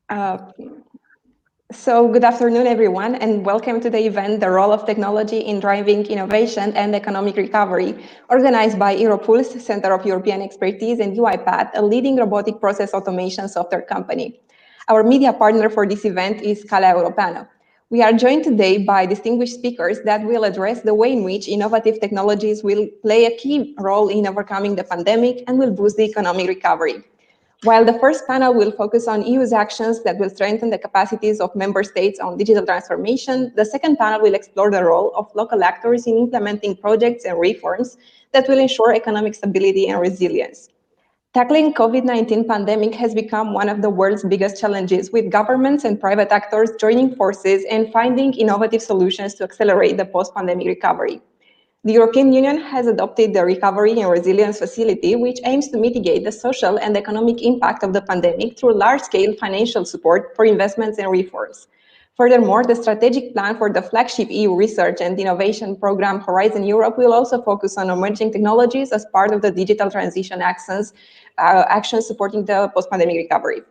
Uh, so good afternoon, everyone, and welcome to the event, The Role of Technology in Driving Innovation and Economic Recovery, organized by Europuls, Center of European Expertise and UiPath, a leading robotic process automation software company. Our media partner for this event is Calea Europeană. We are joined today by distinguished speakers that will address the way in which innovative technologies will play a key role in overcoming the pandemic and will boost the economic recovery. While the first panel will focus on EU's actions that will strengthen the capacities of member states on digital transformation, the second panel will explore the role of local actors in implementing projects and reforms that will ensure economic stability and resilience. Tackling COVID-19 pandemic has become one of the world's biggest challenges, with governments and private actors joining forces and finding innovative solutions to accelerate the post-pandemic recovery. The European Union has adopted the Recovery and Resilience Facility, which aims to mitigate the social and economic impact of the pandemic through large-scale financial support for investments and reforms. Furthermore, the strategic plan for the flagship EU research and innovation program Horizon Europe will also focus on emerging technologies as part of the digital transition actions supporting the post-pandemic recovery.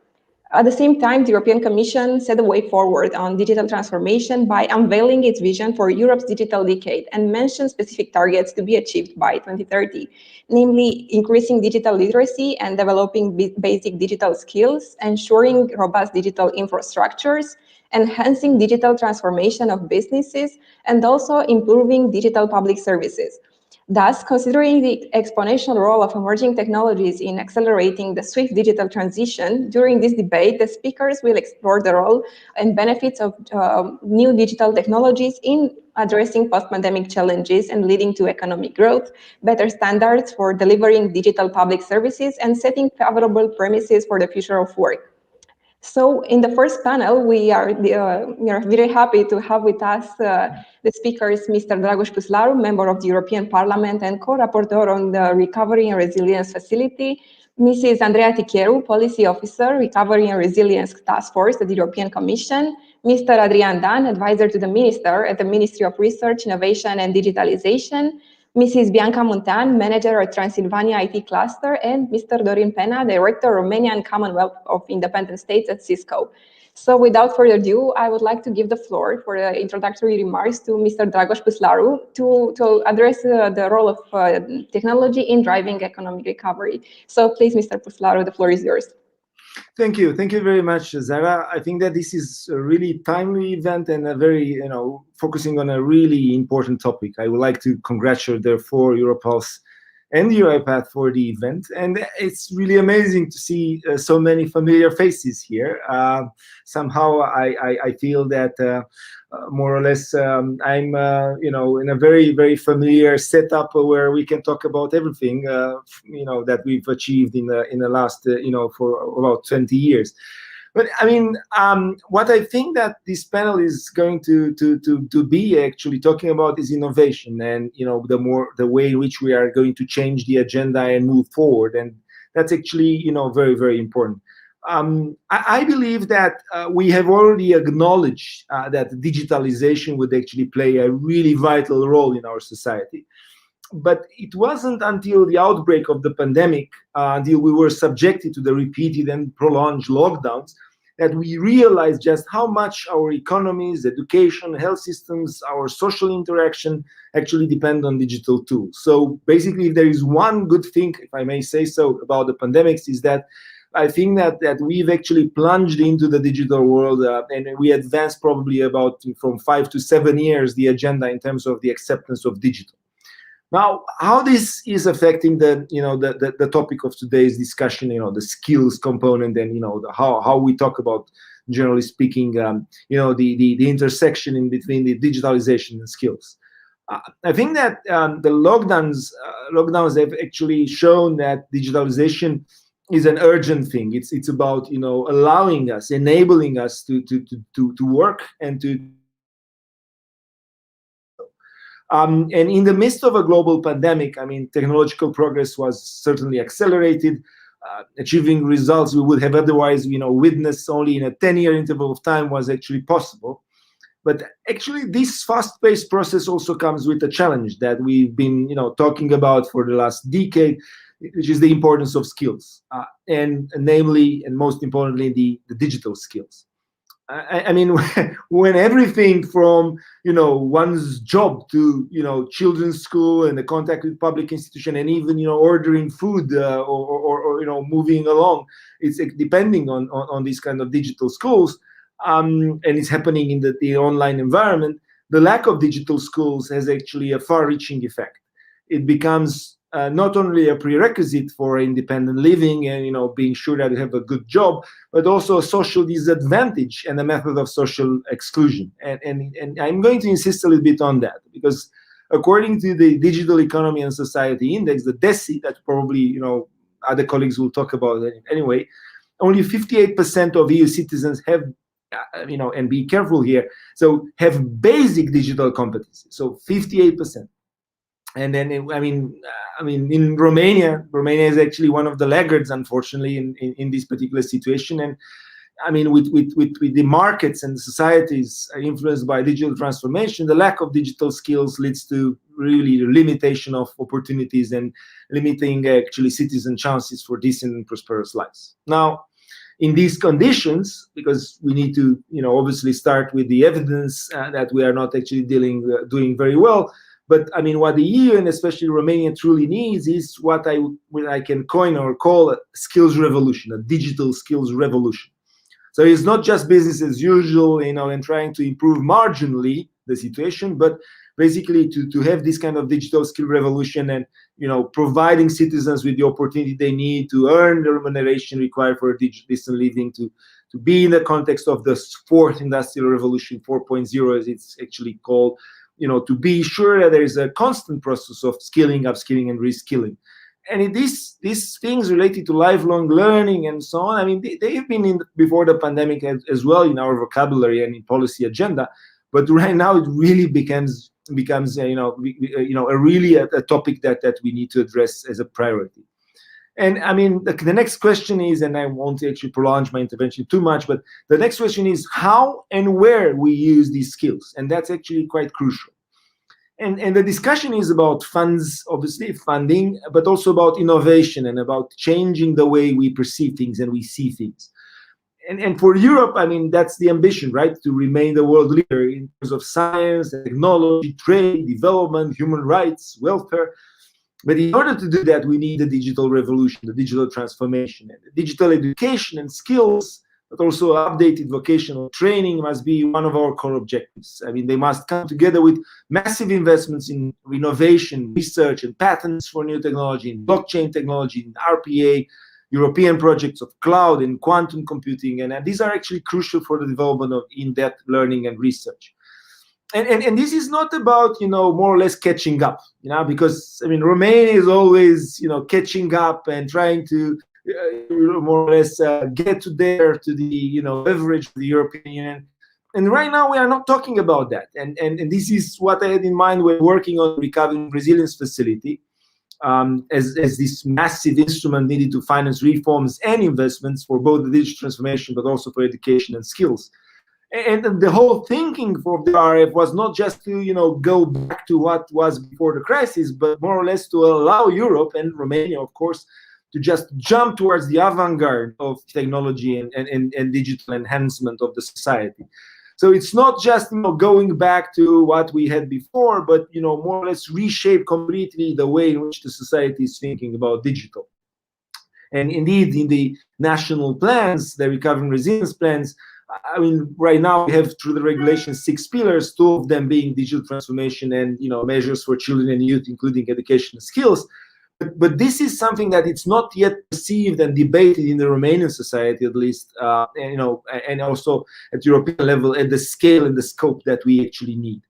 At the same time, the European Commission set a way forward on digital transformation by unveiling its vision for Europe's digital decade and mentioned specific targets to be achieved by 2030, namely increasing digital literacy and developing basic digital skills, ensuring robust digital infrastructures, enhancing digital transformation of businesses, and also improving digital public services. Thus, considering the exponential role of emerging technologies in accelerating the swift digital transition, during this debate, the speakers will explore the role and benefits of new digital technologies in addressing post-pandemic challenges and leading to economic growth, better standards for delivering digital public services, and setting favorable premises for the future of work. So in the first panel, we are very happy to have with us the speakers, Mr. Dragoș Puslaru, member of the European Parliament and co-rapporteur on the Recovery and Resilience Facility, Mrs. Andreea Ticheru, Policy Officer, Recovery and Resilience Task Force at the European Commission, Mr. Adrian Dan, Advisor to the Minister at the Ministry of Research, Innovation and Digitalization, Mrs. Bianca Muntean, Manager at Transylvania IT Cluster, and Mr. Dorin Pena, Director, Romanian Commonwealth of Independent States at Cisco. So without further ado, I would like to give the floor for the introductory remarks to Mr. Dragoș Puslaru to address the role of technology in driving economic recovery. So please, Mr. Puslaru, the floor is yours. Thank you very much, Zara. I think that this is a really timely event and a very, focusing on a really important topic. I would like to congratulate, therefore, Europuls and UiPath for the event. And it's really amazing to see so many familiar faces here. Somehow I feel that more or less I'm, in a very, very familiar setup where we can talk about everything, that we've achieved in the last, for about 20 years. But I mean, what I think that this panel is going to be actually talking about is innovation, and the way in which we are going to change the agenda and move forward, and that's actually very, very important. I believe that we have already acknowledged that digitalization would actually play a really vital role in our society. But it wasn't until the outbreak of the pandemic, until we were subjected to the repeated and prolonged lockdowns, that we realized just how much our economies, education, health systems, our social interaction actually depend on digital tools. So basically, if there is one good thing, if I may say so, about the pandemics, is that I think that we've actually plunged into the digital world and we advanced probably about from 5 to 7 years the agenda in terms of the acceptance of digital. Now, how this is affecting the topic of today's discussion, the skills component, and how we talk about, generally speaking, the intersection in between the digitalization and skills. I think that the lockdowns have actually shown that digitalization is an urgent thing. It's about allowing us, enabling us to work and to. And in the midst of a global pandemic, I mean, technological progress was certainly accelerated, achieving results we would have otherwise, witnessed only in a 10-year interval of time was actually possible. But actually, this fast-paced process also comes with a challenge that we've been, talking about for the last decade, which is the importance of skills, and namely, and most importantly, the digital skills. I mean, when everything from, one's job to, children's school and the contact with public institution, and even, ordering food or moving along, it's depending on these kind of digital schools, and it's happening in the online environment. The lack of digital schools has actually a far-reaching effect. It becomes not only a prerequisite for independent living and being sure that you have a good job, but also a social disadvantage and a method of social exclusion. And I'm going to insist a little bit on that, because according to the Digital Economy and Society Index, the DESI, that probably other colleagues will talk about it anyway, only 58% of EU citizens have, and be careful here, so have basic digital competencies. So 58%. And then, in Romania is actually one of the laggards, unfortunately, in this particular situation. And with the markets and the societies influenced by digital transformation, the lack of digital skills leads to really limitation of opportunities and limiting actually citizen chances for decent and prosperous lives. Now, in these conditions, because we need to, obviously start with the evidence that we are not actually doing very well. But what the EU and especially Romania truly needs is what I can coin or call a skills revolution, a digital skills revolution. So it's not just business as usual, and trying to improve marginally the situation, but basically to have this kind of digital skill revolution and, providing citizens with the opportunity they need to earn the remuneration required for a decent living, to be in the context of the fourth industrial revolution, 4.0 as it's actually called, to be sure that there is a constant process of skilling, upskilling, and reskilling. And these things related to lifelong learning and so on, they've been before the pandemic as well in our vocabulary and in policy agenda. But right now it really becomes a topic that we need to address as a priority. And the next question is, and I won't actually prolong my intervention too much, but the next question is how and where we use these skills. And that's actually quite crucial. And the discussion is about funds, obviously, funding, but also about innovation and about changing the way we perceive things and we see things. And for Europe, that's the ambition, right? To remain the world leader in terms of science, technology, trade, development, human rights, welfare. But in order to do that, we need the digital revolution, the digital transformation, and the digital education and skills, but also updated vocational training must be one of our core objectives. They must come together with massive investments in innovation, research, and patents for new technology, in blockchain technology, in RPA, European projects of cloud and quantum computing. And these are actually crucial for the development of in-depth learning and research. And this is not about, more or less catching up, because, Romania is always, catching up and trying to more or less get to the, average of the European Union. And right now we are not talking about that. And this is what I had in mind when working on the Recovery and Resilience Facility, as this massive instrument needed to finance reforms and investments for both the digital transformation, but also for education and skills. And the whole thinking for the RF was not just to, go back to what was before the crisis, but more or less to allow Europe and Romania, of course, to just jump towards the avant-garde of technology and digital enhancement of the society. So it's not just going back to what we had before, but more or less reshape completely the way in which the society is thinking about digital. And indeed, in the national plans, the recovery and resilience plans, right now we have through the regulation 6 pillars, 2 of them being digital transformation and measures for children and youth, including education and skills. But this is something that it's not yet perceived and debated in the Romanian society, at least, and also at European level, at the scale and the scope that we actually need.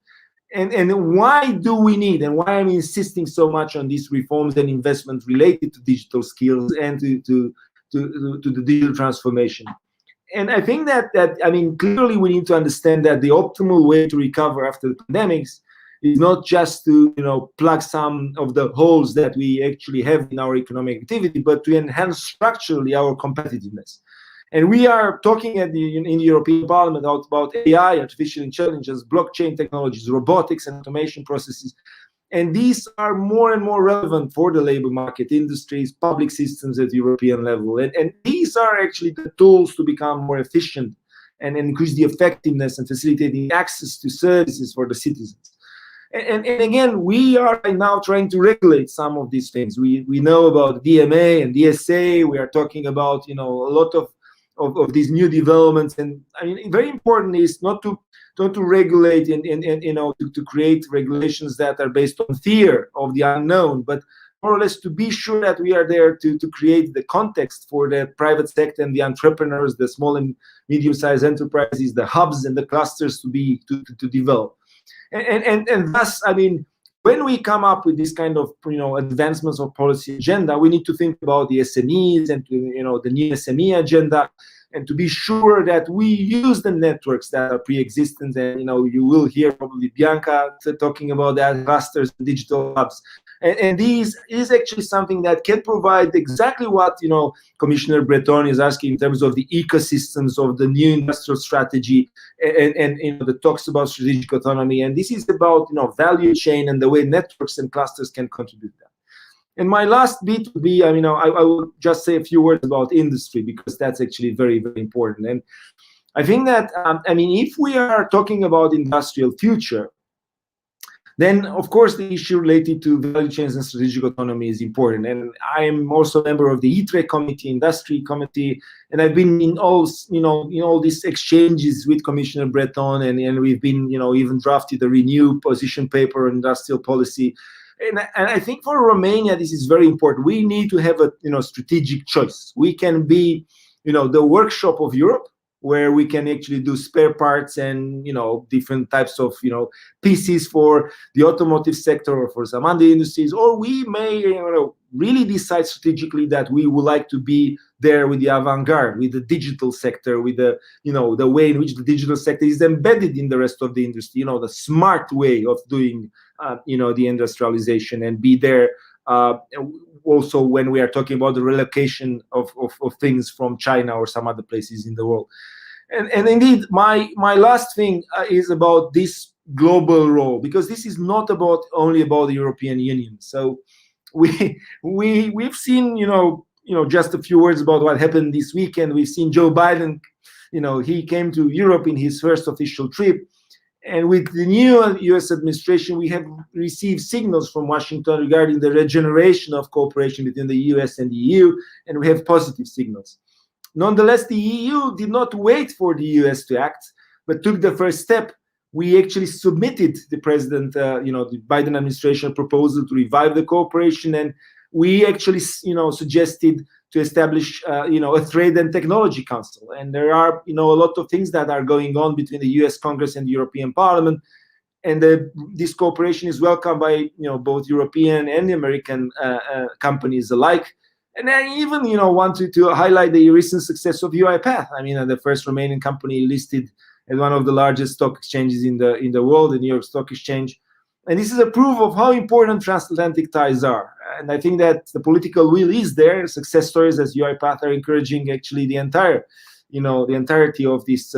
And why do we need, and why I'm insisting so much on these reforms and investments related to digital skills and to the digital transformation? And I think that clearly we need to understand that the optimal way to recover after the pandemics is not just to plug some of the holes that we actually have in our economic activity, but to enhance structurally our competitiveness. And we are talking in the European Parliament about AI, artificial intelligence, blockchain technologies, robotics and automation processes. And these are more and more relevant for the labor market, industries, public systems at European level. And these are actually the tools to become more efficient and increase the effectiveness and facilitating access to services for the citizens. And again, we are right now trying to regulate some of these things. We know about DMA and DSA. We are talking about, a lot of these new developments. And I mean, very important is not to regulate and to create regulations that are based on fear of the unknown, but more or less to be sure that we are there to create the context for the private sector and the entrepreneurs, the small and medium-sized enterprises, the hubs and the clusters to develop. And thus, I mean, when we come up with this kind of advancements of policy agenda, we need to think about the SMEs and the new SME agenda, and to be sure that we use the networks that are pre-existent. And you will hear probably Bianca talking about that, clusters, digital hubs. And these is actually something that can provide exactly what Commissioner Breton is asking in terms of the ecosystems of the new industrial strategy, and the talks about strategic autonomy. And this is about value chain and the way networks and clusters can contribute that. And my last bit would be, I will just say a few words about industry, because that's actually very, very important. And I think that, if we are talking about industrial future, then, of course, the issue related to value chains and strategic autonomy is important. And I am also a member of the ITRE committee, industry committee, and I've been in all these exchanges with Commissioner Breton, and we've been, even drafted a renewed position paper on industrial policy. And I think for Romania, this is very important. We need to have a strategic choice. We can be, the workshop of Europe, where we can actually do spare parts and different types of pieces for the automotive sector or for some other industries, or we may really decide strategically that we would like to be there with the avant-garde, with the digital sector, with the the way in which the digital sector is embedded in the rest of the industry, the smart way of doing the industrialization, and be there also when we are talking about the relocation of things from China or some other places in the world. And indeed, my last thing is about this global role, because this is not only about the European Union. So we've seen just a few words about what happened this weekend. We've seen Joe Biden, he came to Europe in his first official trip. And with the new US administration, we have received signals from Washington regarding the regeneration of cooperation between the US and the EU, and we have positive signals. Nonetheless, the EU did not wait for the US to act, but took the first step. We actually submitted the president, the Biden administration proposal to revive the cooperation, and we actually, suggested to establish, a trade and technology council. And there are, a lot of things that are going on between the U.S. Congress and the European Parliament, and this cooperation is welcomed by, both European and American companies alike. And I even, wanted to highlight the recent success of UiPath. The first Romanian company listed at one of the largest stock exchanges in the world, the New York Stock Exchange. And this is a proof of how important transatlantic ties are. And I think that the political will is there. Success stories as UiPath are encouraging actually the entirety of this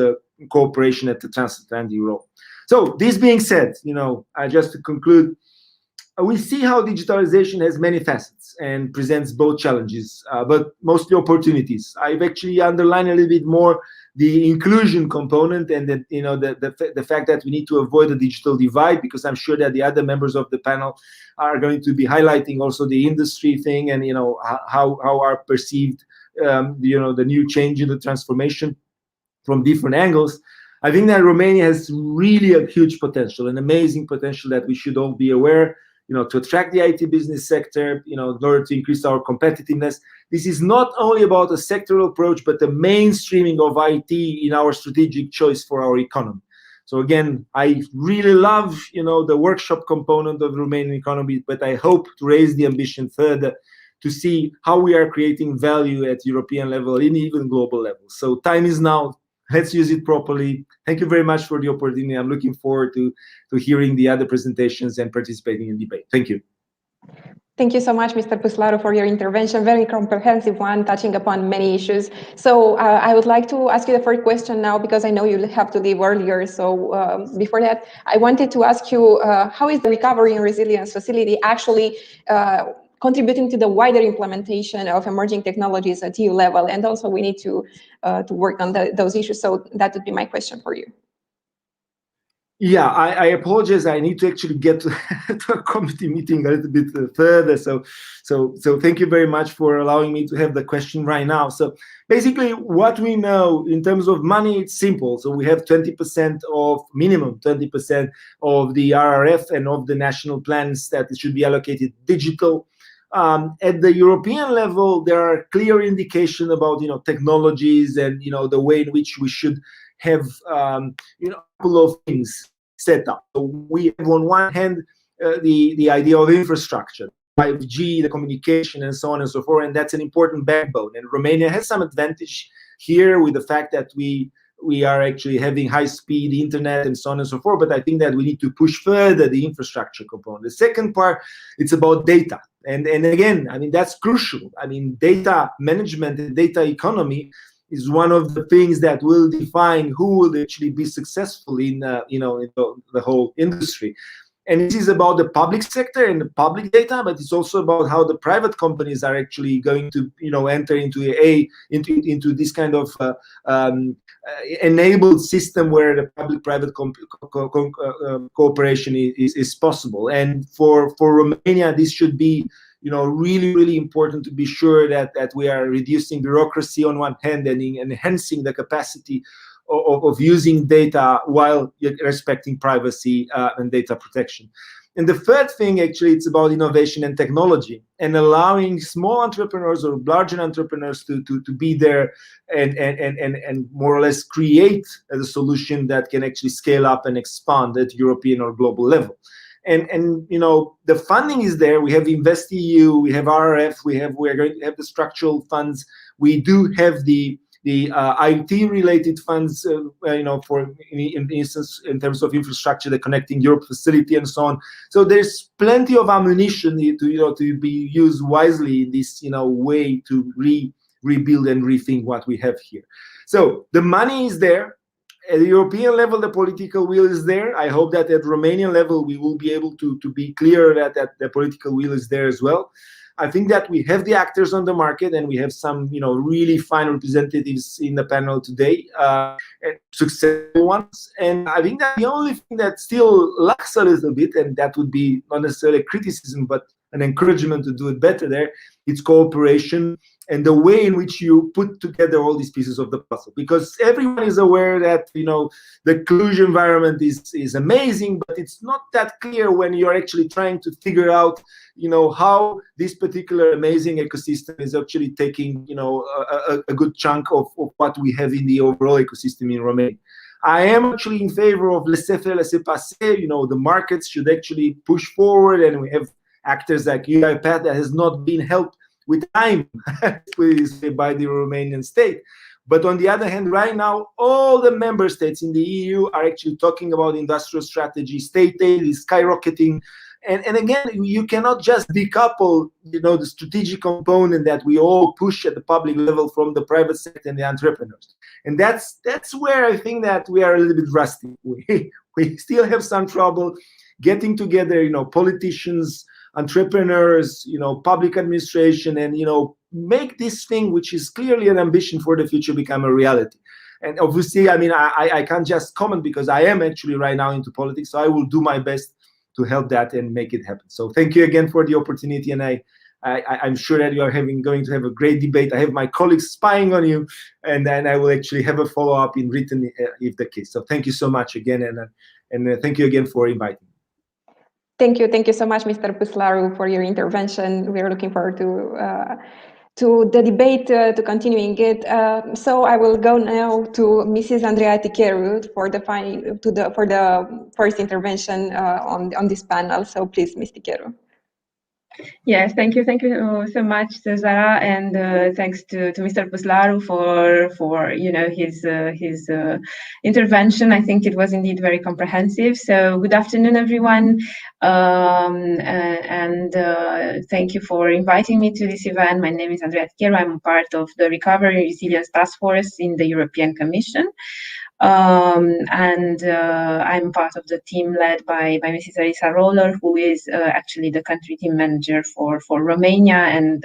cooperation at the transatlantic role. So this being said, just to conclude, we see how digitalization has many facets and presents both challenges, but mostly opportunities. I've actually underlined a little bit more the inclusion component, and that the fact that we need to avoid the digital divide, because I'm sure that the other members of the panel are going to be highlighting also the industry thing, and how are perceived the new change in the transformation from different angles. I think that Romania has really a huge potential, an amazing potential that we should all be aware, to attract the IT business sector, in order to increase our competitiveness. This is not only about a sectoral approach, but the mainstreaming of IT in our strategic choice for our economy. So again, I really love, the workshop component of the Romanian economy, but I hope to raise the ambition further to see how we are creating value at European level and even global level. So time is now. Let's use it properly. Thank you very much for the opportunity. I'm looking forward to hearing the other presentations and participating in debate. Thank you. Thank you so much, Mr. Puslaru, for your intervention. Very comprehensive one, touching upon many issues. So I would like to ask you the first question now, because I know you have to leave earlier. So before that, I wanted to ask you, how is the Recovery and Resilience Facility actually contributing to the wider implementation of emerging technologies at EU level? And also we need to work on those issues. So that would be my question for you. Yeah, I apologize. I need to actually get to, to a committee meeting a little bit further. So thank you very much for allowing me to have the question right now. So basically, what we know in terms of money, it's simple. So we have 20% of minimum 20% of the RRF and of the national plans that should be allocated digital. At the European level, there are clear indications about technologies and the way in which we should have a couple of things set up. So we have on one hand the idea of infrastructure, 5G, the communication, and so on and so forth, and that's an important backbone. And Romania has some advantage here with the fact that we are actually having high-speed internet and so on and so forth, but I think that we need to push further the infrastructure component. The second part, it's about data. And again, I mean, that's crucial. I mean, data management and data economy is one of the things that will define who will actually be successful in the whole industry. And this is about the public sector and the public data, but it's also about how the private companies are actually going to enter into this kind of enabled system where the public-private cooperation is possible. And for Romania, this should be really, really important to be sure that we are reducing bureaucracy on one hand and enhancing the capacity of using data while respecting privacy and data protection. And the third thing, actually, it's about innovation and technology and allowing small entrepreneurs or larger entrepreneurs to be there and more or less create a solution that can actually scale up and expand at European or global level. And the funding is there. We have InvestEU, we have RRF, we are going to have the structural funds. We do have the IT-related funds, for instance, in terms of infrastructure, the Connecting Europe facility, and so on. So there's plenty of ammunition to be used wisely in this way to rebuild and rethink what we have here. So the money is there. At the European level, the political will is there. I hope that at Romanian level, we will be able to be clear that the political will is there as well. I think that we have the actors on the market, and we have some, really fine representatives in the panel today, successful ones. And I think that the only thing that still lacks a little bit, and that would be not necessarily a criticism, but an encouragement to do it better there, it's cooperation and the way in which you put together all these pieces of the puzzle. Because everyone is aware that, the Cluj environment is amazing, but it's not that clear when you're actually trying to figure out, how this particular amazing ecosystem is actually taking, a good chunk of what we have in the overall ecosystem in Romania. I am actually in favor of laissez-faire, laissez-passer. The markets should actually push forward, and we have actors like UiPath that has not been helped with time by the Romanian state. But on the other hand, right now, all the member states in the EU are actually talking about industrial strategy. State aid is skyrocketing. And again, you cannot just decouple, the strategic component that we all push at the public level from the private sector and the entrepreneurs. And that's where I think that we are a little bit rusty. We still have some trouble getting together, politicians, entrepreneurs, public administration, and make this thing, which is clearly an ambition for the future, become a reality. And obviously, I mean, I can't just comment because I am actually right now into politics, so I will do my best to help that and make it happen. So thank you again for the opportunity, and I'm sure that you are going to have a great debate. I have my colleagues spying on you, and then I will actually have a follow-up in written if the case. So thank you so much again, and thank you again for inviting me. Thank you so much, Mr. Puslaru, for your intervention. We are looking forward to the debate, to continuing it. So I will go now to Mrs. Andreea Ticheru for the first intervention on this panel. So please, Ms. Ticheru. Yes, thank you so much, Zara, and thanks to Mr. Puslaru for his intervention. I think it was indeed very comprehensive. So good afternoon, everyone, and thank you for inviting me to this event. My name is Andrea Tichero. I'm part of the Recovery and Resilience Task Force in the European Commission. And I'm part of the team led by Mrs. Elisa Roller, who is actually the country team manager for Romania and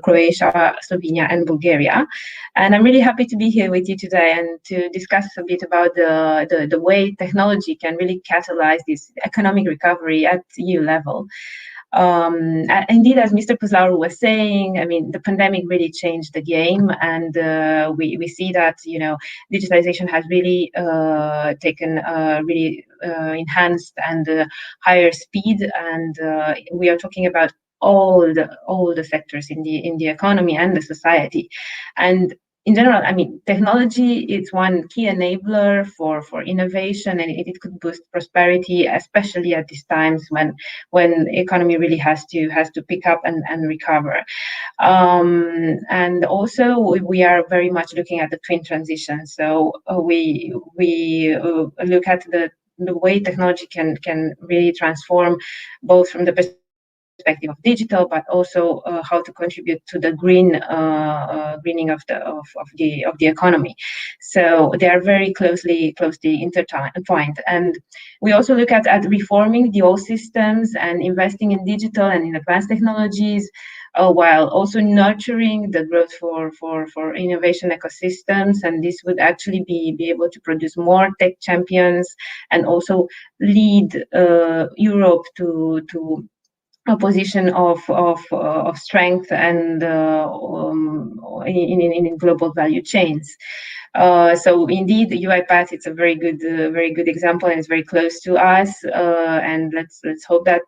Croatia, Slovenia, and Bulgaria. And I'm really happy to be here with you today and to discuss a bit about the way technology can really catalyze this economic recovery at EU level. Indeed, as Mr. Puslaru was saying, I mean, the pandemic really changed the game, and we see that digitalization has really taken really enhanced and higher speed, and we are talking about all the sectors in the economy and the society, and in general, I mean, technology is one key enabler for innovation, and it could boost prosperity, especially at these times when economy really has to pick up and recover. And also, we are very much looking at the twin transition. So we look at the way technology can really transform, both from the perspective of digital, but also how to contribute to the greening of the economy. So they are very closely intertwined. And we also look at reforming the old systems and investing in digital and in advanced technologies, while also nurturing the growth for innovation ecosystems. And this would actually be able to produce more tech champions and also lead Europe to a position of strength and in global value chains. So indeed, UiPath, it's a very good example, and it's very close to us. And let's hope that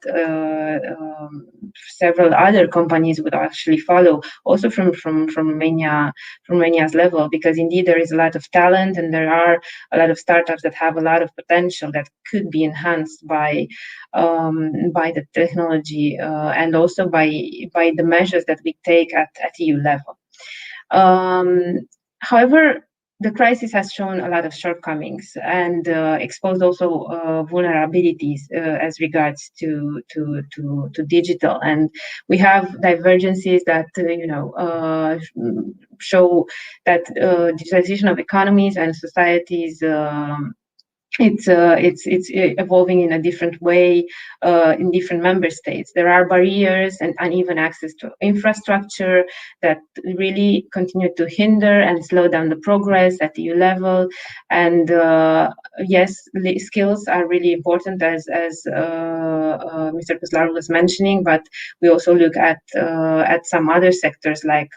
several other companies would actually follow, also from Romania's level, because indeed there is a lot of talent, and there are a lot of startups that have a lot of potential that could be enhanced by the technology, and also by the measures that we take at EU level. However, the crisis has shown a lot of shortcomings and exposed also vulnerabilities as regards to digital, and we have divergences that show that digitalization of economies and societies. It's evolving in a different way in different member states. There are barriers and uneven access to infrastructure that really continue to hinder and slow down the progress at EU level. And yes, skills are really important, as Mr. Puslaru was mentioning, but we also look at some other sectors like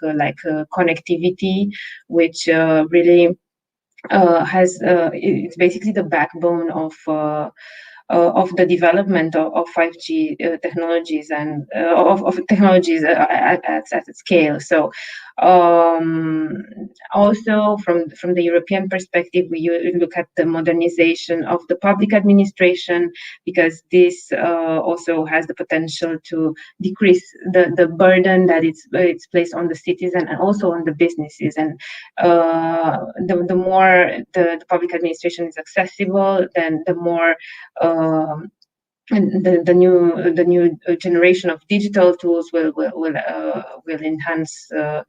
connectivity, which really it's basically the backbone of the development of 5G technologies and of technologies at scale. So also from the European perspective, we look at the modernization of the public administration, because this also has the potential to decrease the burden that it's placed on the citizen and also on the businesses. And the more the public administration is accessible, then the more and the new generation of digital tools will enhance the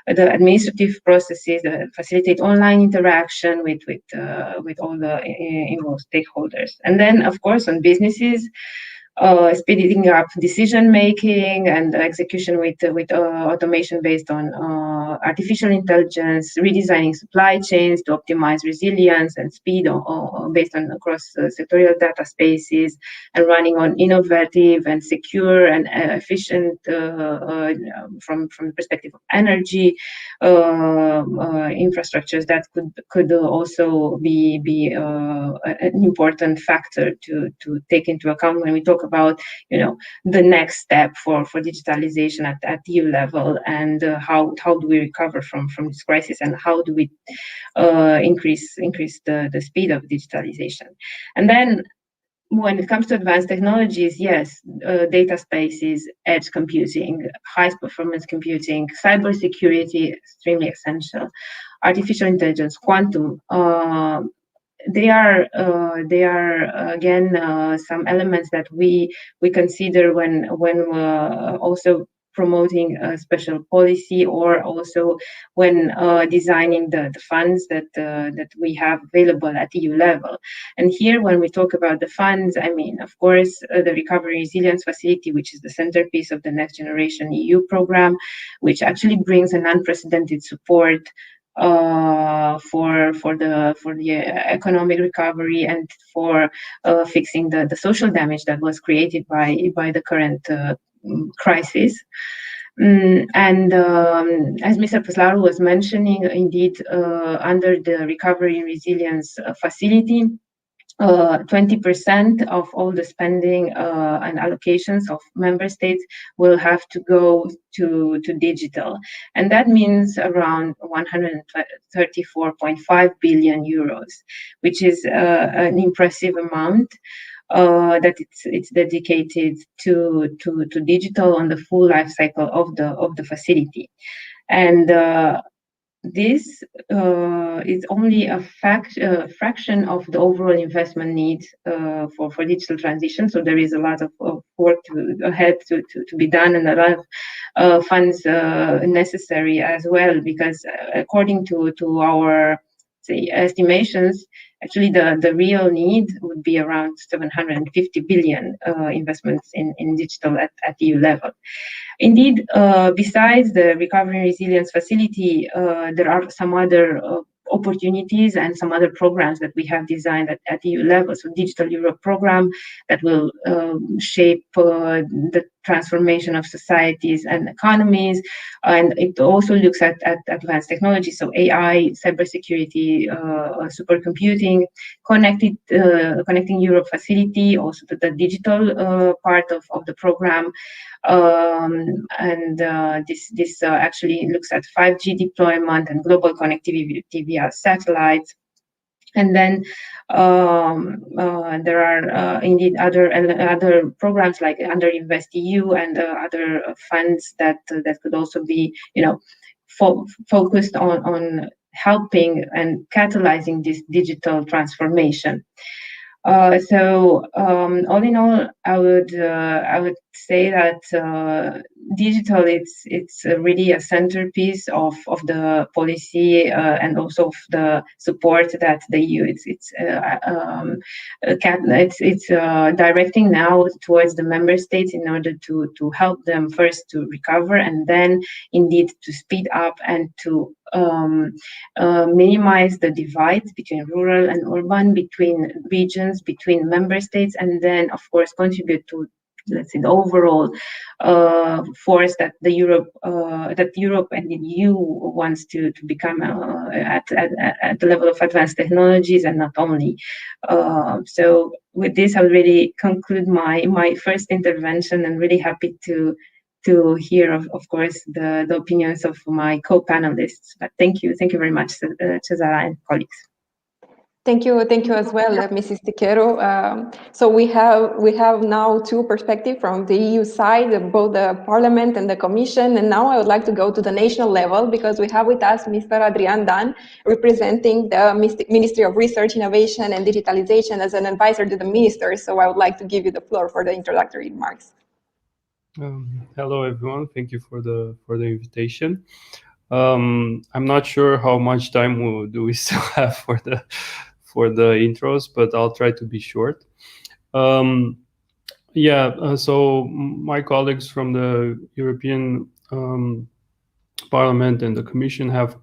administrative processes, facilitate online interaction with all the involved stakeholders. And then, of course, on businesses, speeding up decision making and execution with automation based on artificial intelligence, redesigning supply chains to optimize resilience and speed based on across sectorial data spaces, and running on innovative and secure and efficient from the perspective of energy infrastructures. That could also be an important factor to take into account when we talk about the next step for digitalization at EU level, and how do we recover from this crisis, and how do we increase the speed of digitalization. And then when it comes to advanced technologies, yes, data spaces, edge computing, high performance computing, cybersecurity, extremely essential, artificial intelligence, quantum. They are again some elements that we consider when also promoting a special policy, or also when designing the funds that we have available at EU level. And here, when we talk about the funds, I mean, of course, the Recovery Resilience Facility, which is the centerpiece of the Next Generation EU program, which actually brings an unprecedented support for the economic recovery and for fixing the social damage that was created by the current crisis. And as Mr. Păslaru was mentioning, indeed, under the Recovery and Resilience Facility, 20% of all the spending and allocations of member states will have to go to digital. And that means around 134.5 billion euros, which is an impressive amount. That it's dedicated to digital on the full life cycle of the facility. And this is only a fraction of the overall investment needs for digital transition. So there is a lot of work ahead to be done, and a lot of funds necessary as well, because according to our estimations, actually the real need would be around 750 billion investments in digital at EU level. Indeed, besides the Recovery and Resilience Facility, there are some other opportunities and some other programs that we have designed at EU level. So Digital Europe program that will shape the transformation of societies and economies, and it also looks at advanced technology, so AI, cybersecurity, supercomputing, Connecting Europe facility, also the digital part of the program. This actually looks at 5G deployment and global connectivity via satellites. And then there are indeed other programs like under InvestEU and other funds that could also be, focused on helping and catalyzing this digital transformation. So all in all, I would say that digital it's really a centerpiece of the policy and also of the support that the EU it's directing now towards the member states in order to help them first to recover, and then indeed to speed up and to minimize the divides between rural and urban, between regions, between member states, and then of course contribute to, let's say, the overall force that Europe and the EU wants to become at the level of advanced technologies, and not only. So with this, I will really conclude my first intervention, and really happy to hear, of course, the opinions of my co-panelists. But thank you very much, Cesara and colleagues. Thank you as well, Mrs. Tichero. So we have now two perspectives from the EU side, both the Parliament and the Commission. And now I would like to go to the national level, because we have with us Mr. Adrian Dan, representing the Ministry of Research, Innovation and Digitalization as an advisor to the minister. So I would like to give you the floor for the introductory remarks. Hello, everyone. Thank you for the invitation. I'm not sure how much time do we still have for the intros, but I'll try to be short. So my colleagues from the European Parliament and the Commission have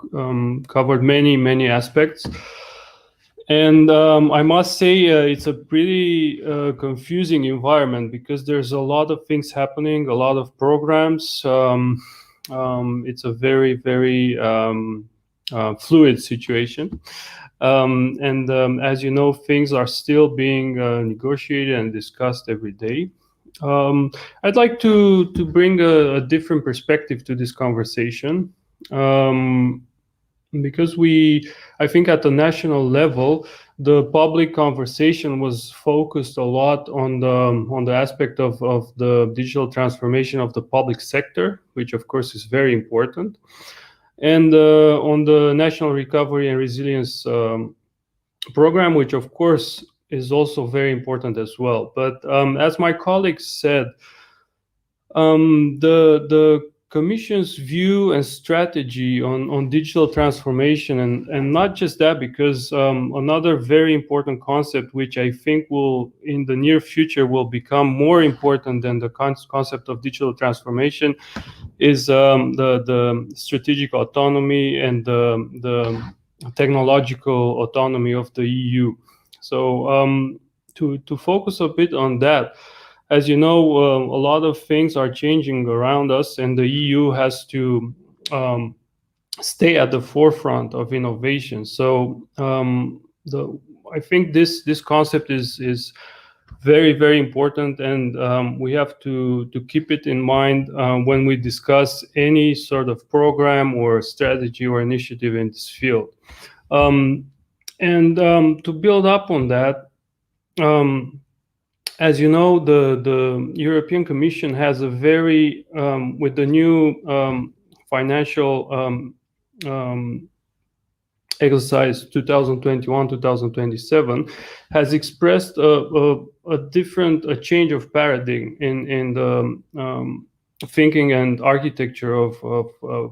covered many aspects. And I must say it's a pretty confusing environment, because there's a lot of things happening, a lot of programs. It's a very fluid situation. As you know, things are still being negotiated and discussed every day. I'd like to bring a different perspective to this conversation. Because I think at the national level, the public conversation was focused a lot on the aspect of the digital transformation of the public sector, which of course is very important, and on the National Recovery and Resilience program, which of course is also very important as well. But as my colleagues said, the Commission's view and strategy on digital transformation, and not just that, because another very important concept, which I think will in the near future will become more important than the concept of digital transformation, is the strategic autonomy and the technological autonomy of the EU. So to focus a bit on that, as you know, a lot of things are changing around us, and the EU has to stay at the forefront of innovation. So I think this concept is very, very important, and we have to keep it in mind when we discuss any sort of program or strategy or initiative in this field. To build up on that, as you know, the European Commission has a very, with the new financial exercise 2021-2027, has expressed a change of paradigm in the thinking and architecture of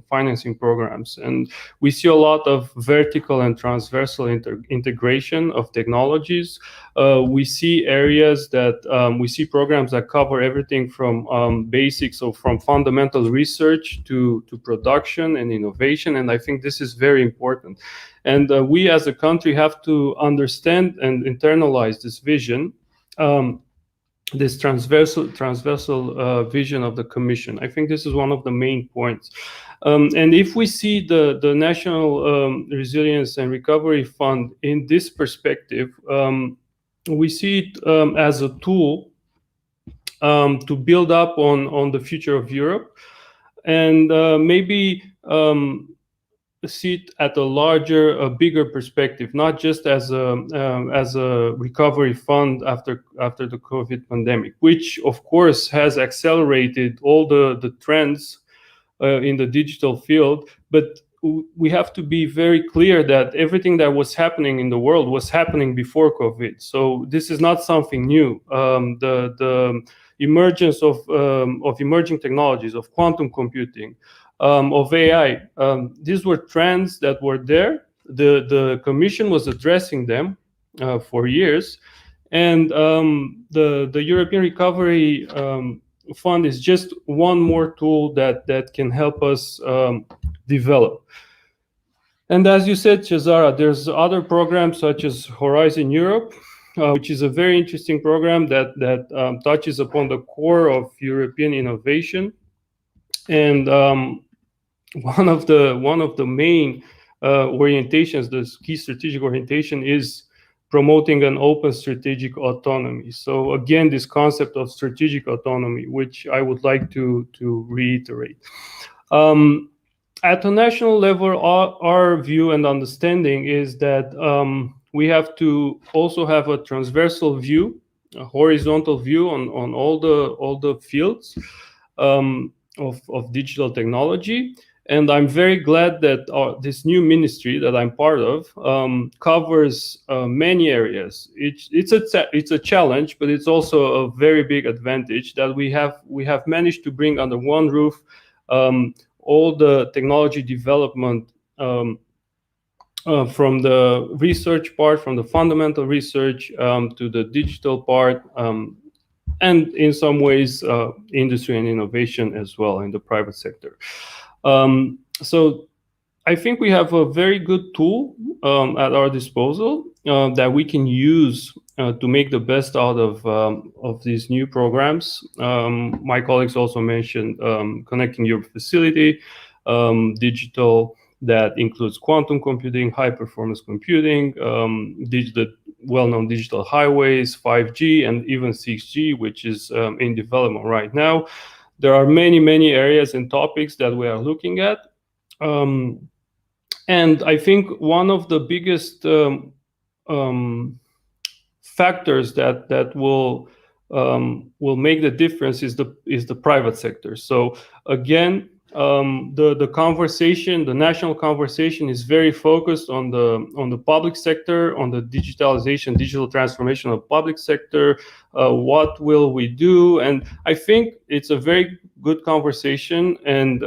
financing programs. And we see a lot of vertical and transversal integration of technologies. We see areas that we see programs that cover everything from basics, so from fundamental research to production and innovation. And I think this is very important. And we as a country have to understand and internalize this vision, this transversal vision of the Commission. I think this is one of the main points. And if we see the National Resilience and Recovery Fund in this perspective, we see it as a tool to build up on the future of Europe, and maybe see it at a bigger perspective, not just as a recovery fund after the COVID pandemic, which of course has accelerated all the trends in the digital field. But we have to be very clear that everything that was happening in the world was happening before COVID. So this is not something new. The emergence of emerging technologies, of quantum computing, of AI. These were trends that were there. The Commission was addressing them for years, and the European Recovery Fund is just one more tool that can help us develop. And as you said, Cesara, there's other programs such as Horizon Europe, which is a very interesting program that touches upon the core of European innovation. And one of the main orientations, the key strategic orientation, is promoting an open strategic autonomy. So again, this concept of strategic autonomy, which I would like to reiterate. At the national level, our view and understanding is that we have to also have a transversal view, a horizontal view on all the fields of digital technology. And I'm very glad that this new ministry that I'm part of covers many areas. It's a challenge, but it's also a very big advantage that we have managed to bring under one roof all the technology development from the research part, from the fundamental research to the digital part, and in some ways industry and innovation as well in the private sector. So I think we have a very good tool at our disposal that we can use to make the best out of these new programs. My colleagues also mentioned Connecting Europe Facility, digital that includes quantum computing, high performance computing, well-known digital highways, 5G, and even 6G, which is in development right now. There are many areas and topics that we are looking at. And I think one of the biggest factors that will make the difference is the private sector. So again, the conversation, the national conversation, is very focused on the public sector, on the digitalization, digital transformation of public sector. What will we do? And I think it's a very good conversation, and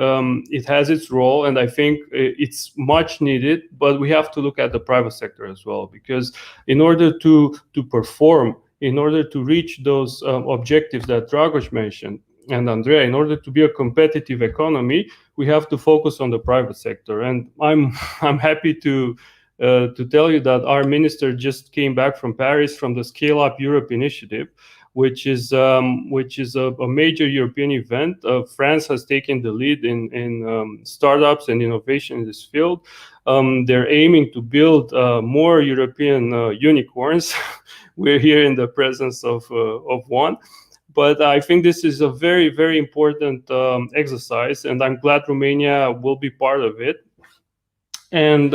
it has its role, and I think it's much needed. But we have to look at the private sector as well, because in order to perform, in order to reach those objectives that Dragos mentioned, and Andrea, in order to be a competitive economy, we have to focus on the private sector. And I'm happy to tell you that our minister just came back from Paris from the Scale Up Europe initiative, which is a major European event. France has taken the lead in startups and innovation in this field. They're aiming to build more European unicorns. We're here in the presence of one. But I think this is a very, very important exercise, and I'm glad Romania will be part of it. And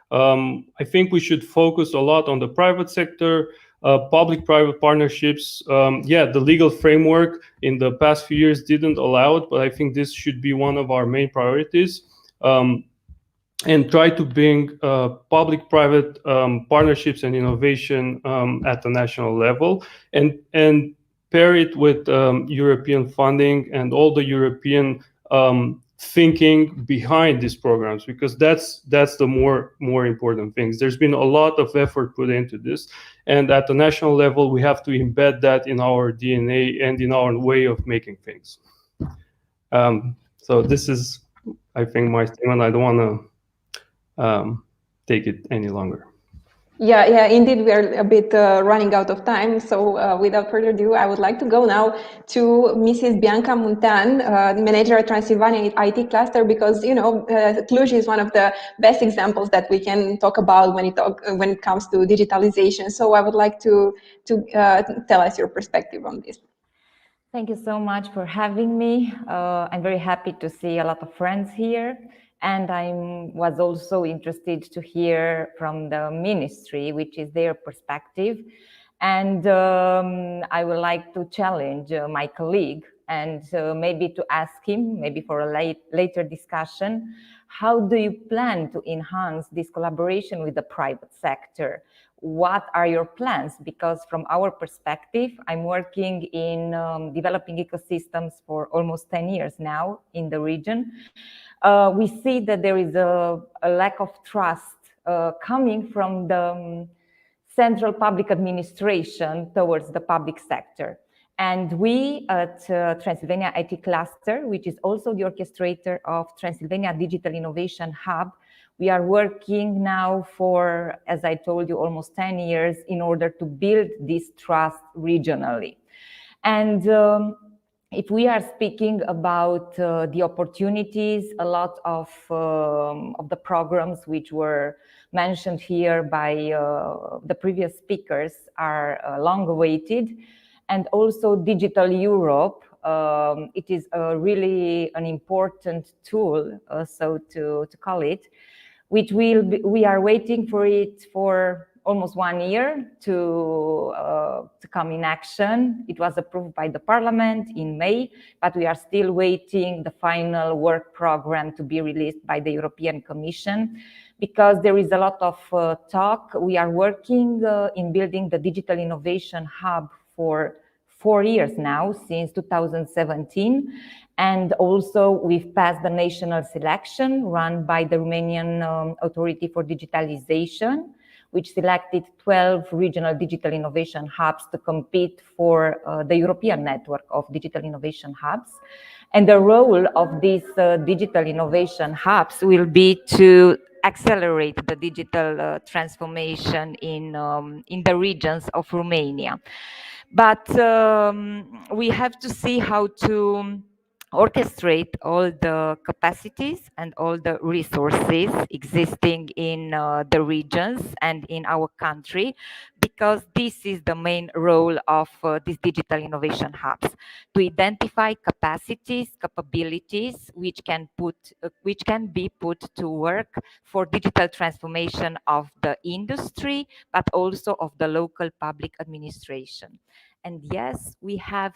I think we should focus a lot on the private sector, public-private partnerships. The legal framework in the past few years didn't allow it, but I think this should be one of our main priorities. And try to bring public-private partnerships and innovation at the national level, and pair it with European funding and all the European thinking behind these programs, because that's the more important things. There's been a lot of effort put into this, and at the national level, we have to embed that in our DNA and in our way of making things. So this is, I think, my statement. I don't want to take it any longer. Yeah, indeed, we are a bit running out of time. So without further ado, I would like to go now to Mrs. Bianca Muntean, manager at Transylvania IT cluster, because Cluj is one of the best examples that we can talk about when it comes to digitalization. So I would like to tell us your perspective on this. Thank you so much for having me. I'm very happy to see a lot of friends here. And I was also interested to hear from the ministry, which is their perspective. And I would like to challenge my colleague and maybe to ask him, maybe for a later discussion, how do you plan to enhance this collaboration with the private sector? What are your plans? Because from our perspective, I'm working in developing ecosystems for almost 10 years now in the region. We see that there is a lack of trust coming from the central public administration towards the public sector. And we at Transylvania IT Cluster, which is also the orchestrator of Transylvania Digital Innovation Hub, we are working now for, as I told you, almost 10 years in order to build this trust regionally. And if we are speaking about the opportunities, a lot of the programs which were mentioned here by the previous speakers are long awaited. And also Digital Europe, it is really an important tool, so to call it, which we are waiting for it for almost 1 year to come in action. It was approved by the Parliament in May, but we are still waiting the final work program to be released by the European Commission, because there is a lot of talk. We are working in building the Digital Innovation Hub for 4 years now, since 2017. And also we've passed the national selection run by the Romanian Authority for Digitalization, which selected 12 regional digital innovation hubs to compete for the European network of digital innovation hubs. And the role of these digital innovation hubs will be to accelerate the digital transformation in the regions of Romania. But we have to see how to orchestrate all the capacities and all the resources existing in the regions and in our country, because this is the main role of these digital innovation hubs, to identify capacities, capabilities which can be put to work for digital transformation of the industry, but also of the local public administration. And yes, we have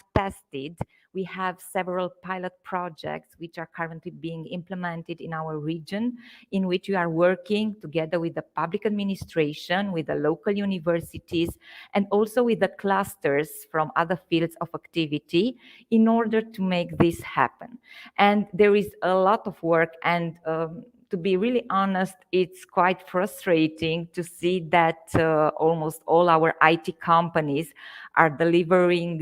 several pilot projects which are currently being implemented in our region, in which we are working together with the public administration, with the local universities, and also with the clusters from other fields of activity in order to make this happen. And there is a lot of work, and to be really honest, it's quite frustrating to see that almost all our IT companies are delivering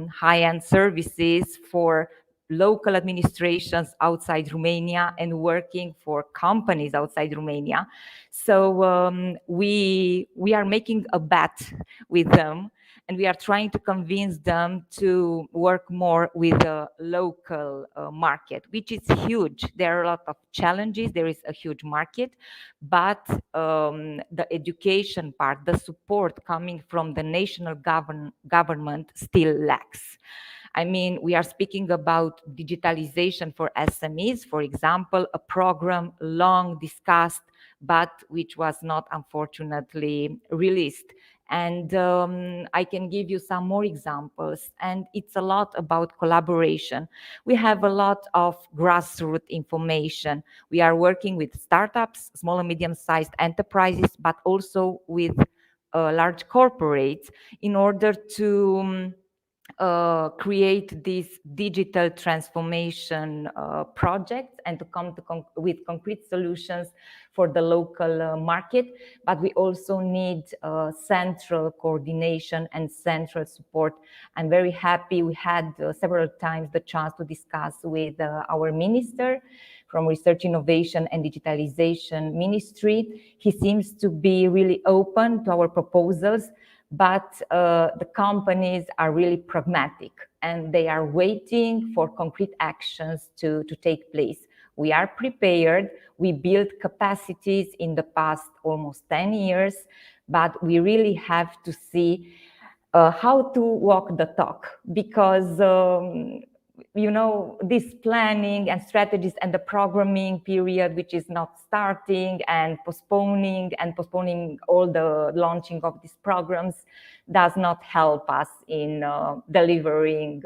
high-end services for local administrations outside Romania and working for companies outside Romania. So we are making a bet with them, and we are trying to convince them to work more with the local market, which is huge. There are a lot of challenges. There is a huge market, but the education part, the support coming from the national government still lacks. I mean, we are speaking about digitalization for SMEs, for example, a program long discussed, but which was not unfortunately released. And I can give you some more examples, and it's a lot about collaboration. We have a lot of grassroots information. We are working with startups, small and medium-sized enterprises, but also with large corporates in order to create these digital transformation projects and to come with concrete solutions for the local market. But we also need central coordination and central support. I'm very happy we had several times the chance to discuss with our minister from Research, Innovation and Digitalization Ministry. He seems to be really open to our proposals, but the companies are really pragmatic and they are waiting for concrete actions to take place. We are prepared. We built capacities in the past almost 10 years, but we really have to see how to walk the talk, because you know, this planning and strategies and the programming period, which is not starting and postponing all the launching of these programs, does not help us in delivering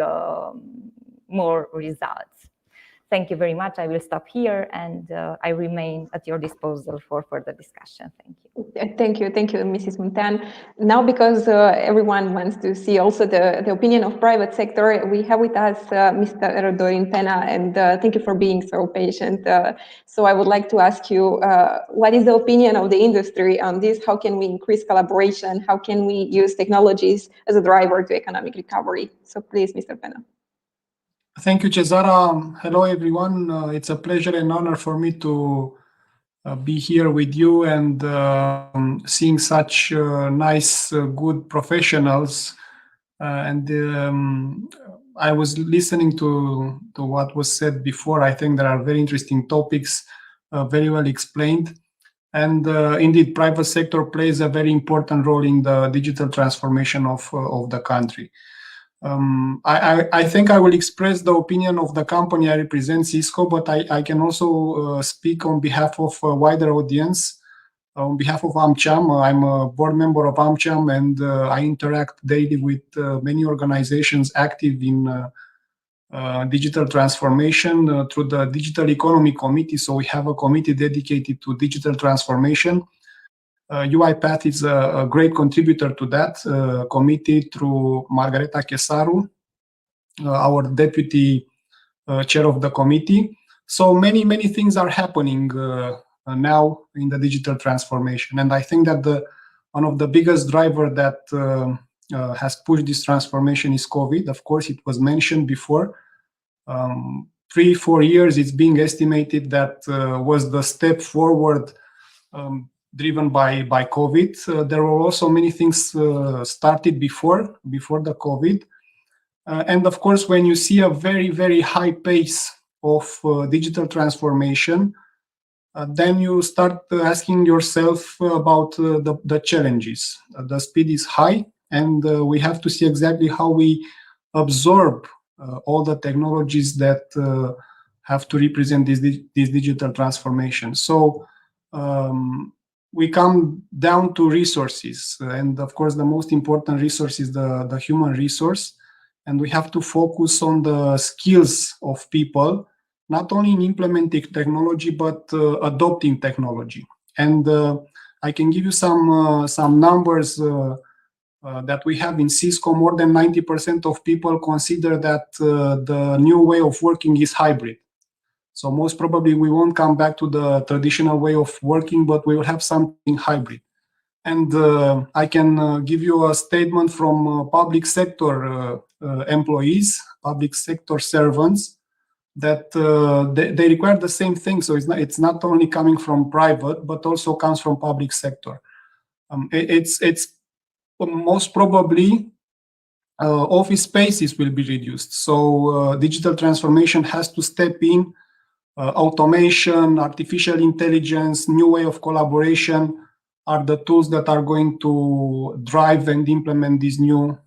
more results. Thank you very much. I will stop here, and I remain at your disposal for further discussion. Thank you. Thank you, Mrs. Muntean. Now, because everyone wants to see also the opinion of private sector, we have with us Mr. Dorin Pena, and thank you for being so patient. So I would like to ask you, what is the opinion of the industry on this? How can we increase collaboration? How can we use technologies as a driver to economic recovery? So please, Mr. Pena. Thank you, Cezara. Hello, everyone. It's a pleasure and honor for me to be here with you and seeing such nice, good professionals. And I was listening to what was said before. I think there are very interesting topics, very well explained. And indeed, private sector plays a very important role in the digital transformation of the country. I think I will express the opinion of the company I represent, Cisco, but I can also speak on behalf of a wider audience. On behalf of AmCham, I'm a board member of AmCham, and I interact daily with many organizations active in digital transformation through the Digital Economy Committee. So we have a committee dedicated to digital transformation. UiPath is a great contributor to that committee through Margareta Chesaru, our deputy chair of the committee. So many things are happening now in the digital transformation. And I think that one of the biggest driver that has pushed this transformation is COVID. Of course, it was mentioned before. 3-4 years, it's being estimated that was the step forward driven by COVID. There were also many things started before the COVID. And of course, when you see a very, very high pace of digital transformation, then you start asking yourself about the challenges. The speed is high, and we have to see exactly how we absorb all the technologies that have to represent this digital transformation. So we come down to resources, and of course the most important resource is the human resource, and we have to focus on the skills of people, not only in implementing technology but adopting technology. And I can give you some numbers that we have in Cisco. More than 90% of people consider that the new way of working is hybrid. So most probably we won't come back to the traditional way of working, but we will have something hybrid. And I can give you a statement from public sector employees, public sector servants, that they require the same thing. So it's not only coming from private, but also comes from public sector. It's most probably office spaces will be reduced. So digital transformation has to step in. Automation, artificial intelligence, new way of collaboration are the tools that are going to drive and implement this new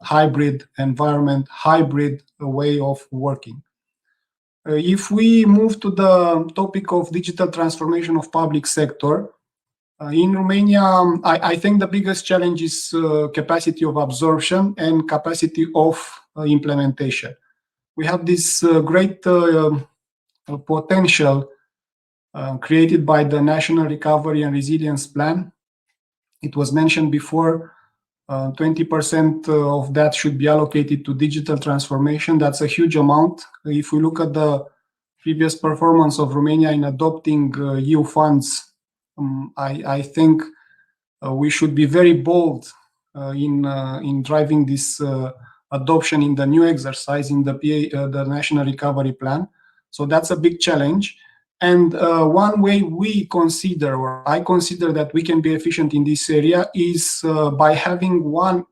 hybrid environment, hybrid way of working. If we move to the topic of digital transformation of public sector, in Romania, I think the biggest challenge is capacity of absorption and capacity of implementation. We have this great potential created by the National Recovery and Resilience Plan. It was mentioned before, 20% of that should be allocated to digital transformation. That's a huge amount. If we look at the previous performance of Romania in adopting EU funds, I think we should be very bold in driving this adoption in the new exercise in the National Recovery Plan. So that's a big challenge. And one way we consider, or I consider, that we can be efficient in this area is by having one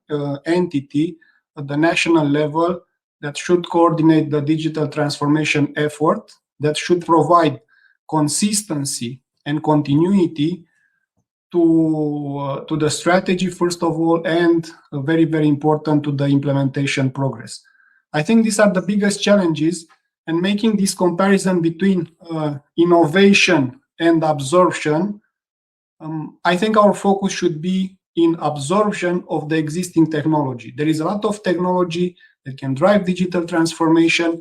entity at the national level that should coordinate the digital transformation effort, that should provide consistency and continuity to the strategy, first of all, and very, very important, to the implementation progress. I think these are the biggest challenges, and making this comparison between innovation and absorption, I think our focus should be in absorption of the existing technology. There is a lot of technology that can drive digital transformation,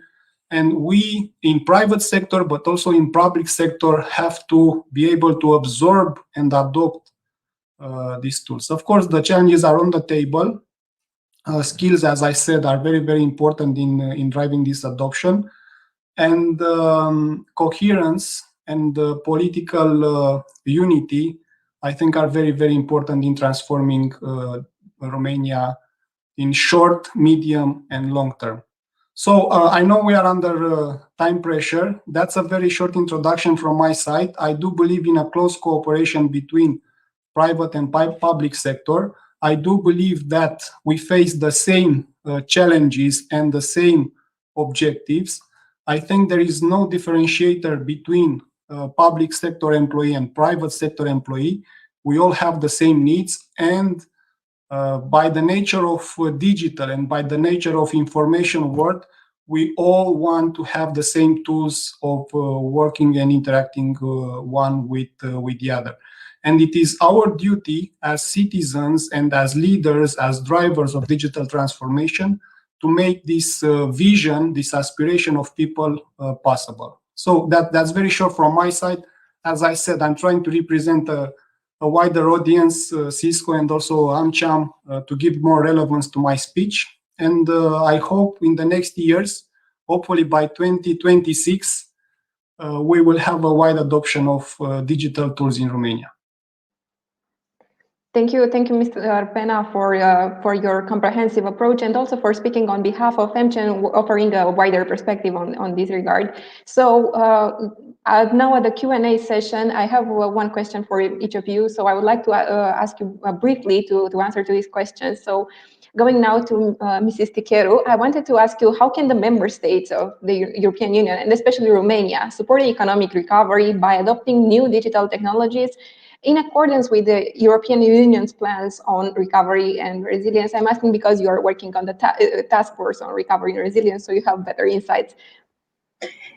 and we in private sector, but also in public sector, have to be able to absorb and adopt these tools. Of course, the challenges are on the table. Skills, as I said, are very, very important in driving this adoption. And coherence and political unity, I think, are very, very important in transforming Romania in short, medium, and long term. So I know we are under time pressure. That's a very short introduction from my side. I do believe in a close cooperation between private and public sector. I do believe that we face the same challenges and the same objectives. I think there is no differentiator between public sector employee and private sector employee. We all have the same needs, and by the nature of digital and by the nature of information world, we all want to have the same tools of working and interacting one with the other. And it is our duty as citizens and as leaders, as drivers of digital transformation, to make this vision, this aspiration of people possible. So that's very short from my side. As I said, I'm trying to represent a wider audience, Cisco and also AmCham, to give more relevance to my speech. And I hope in the next years, hopefully by 2026, we will have a wide adoption of digital tools in Romania. Thank you, Mr. Pena, for your comprehensive approach, and also for speaking on behalf of AmCham, offering a wider perspective on this regard. So now at the Q&A session, I have one question for each of you. So I would like to ask you briefly to answer to these questions. So Going now to Mrs. Ticheru, I wanted to ask you, how can the member states of the European Union, and especially Romania, support the economic recovery by adopting new digital technologies in accordance with the European Union's plans on recovery and resilience? I'm asking because you are working on the task force on recovery and resilience, so you have better insights.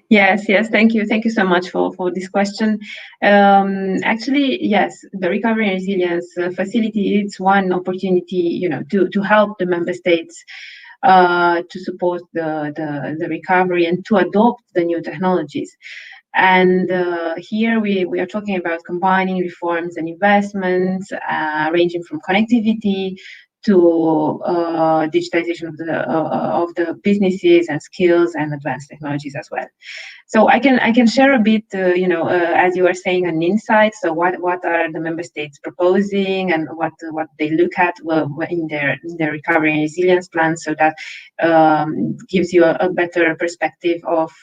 Yes, thank you so much for this question. Actually, yes, the recovery and resilience facility, it's one opportunity, to help the member states to support the recovery and to adopt the new technologies. And here we are talking about combining reforms and investments, ranging from connectivity to digitization of the businesses and skills and advanced technologies as well. So I can share a bit, as you were saying, an insight. So what are the member states proposing, and what they look at in their recovery and resilience plan, so that gives you a better perspective of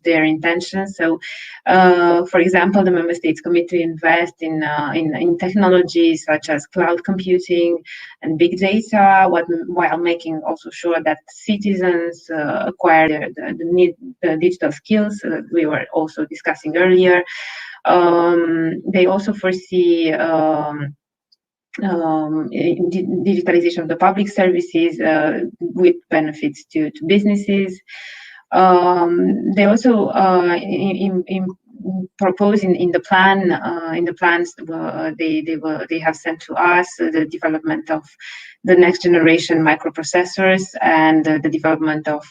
their intentions. So, for example, the member states commit to invest in technologies such as cloud computing and big data, while making also sure that citizens acquire the digital skills that we were also discussing earlier. They also foresee digitalization of the public services with benefits to businesses. They also propose in the plan, in the plans they have sent to us, the development of the next generation microprocessors and the development of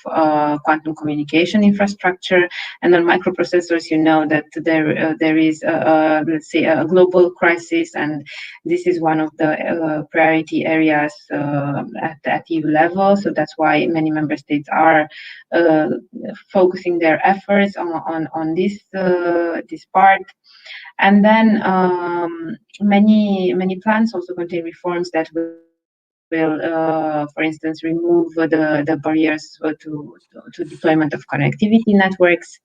quantum communication infrastructure. And on microprocessors, you know that there is let's say a global crisis, and this is one of the priority areas at EU level. So that's why many member states are focusing their efforts on this part. And then many plans also contain reforms that will, for instance, remove the barriers to deployment of connectivity networks.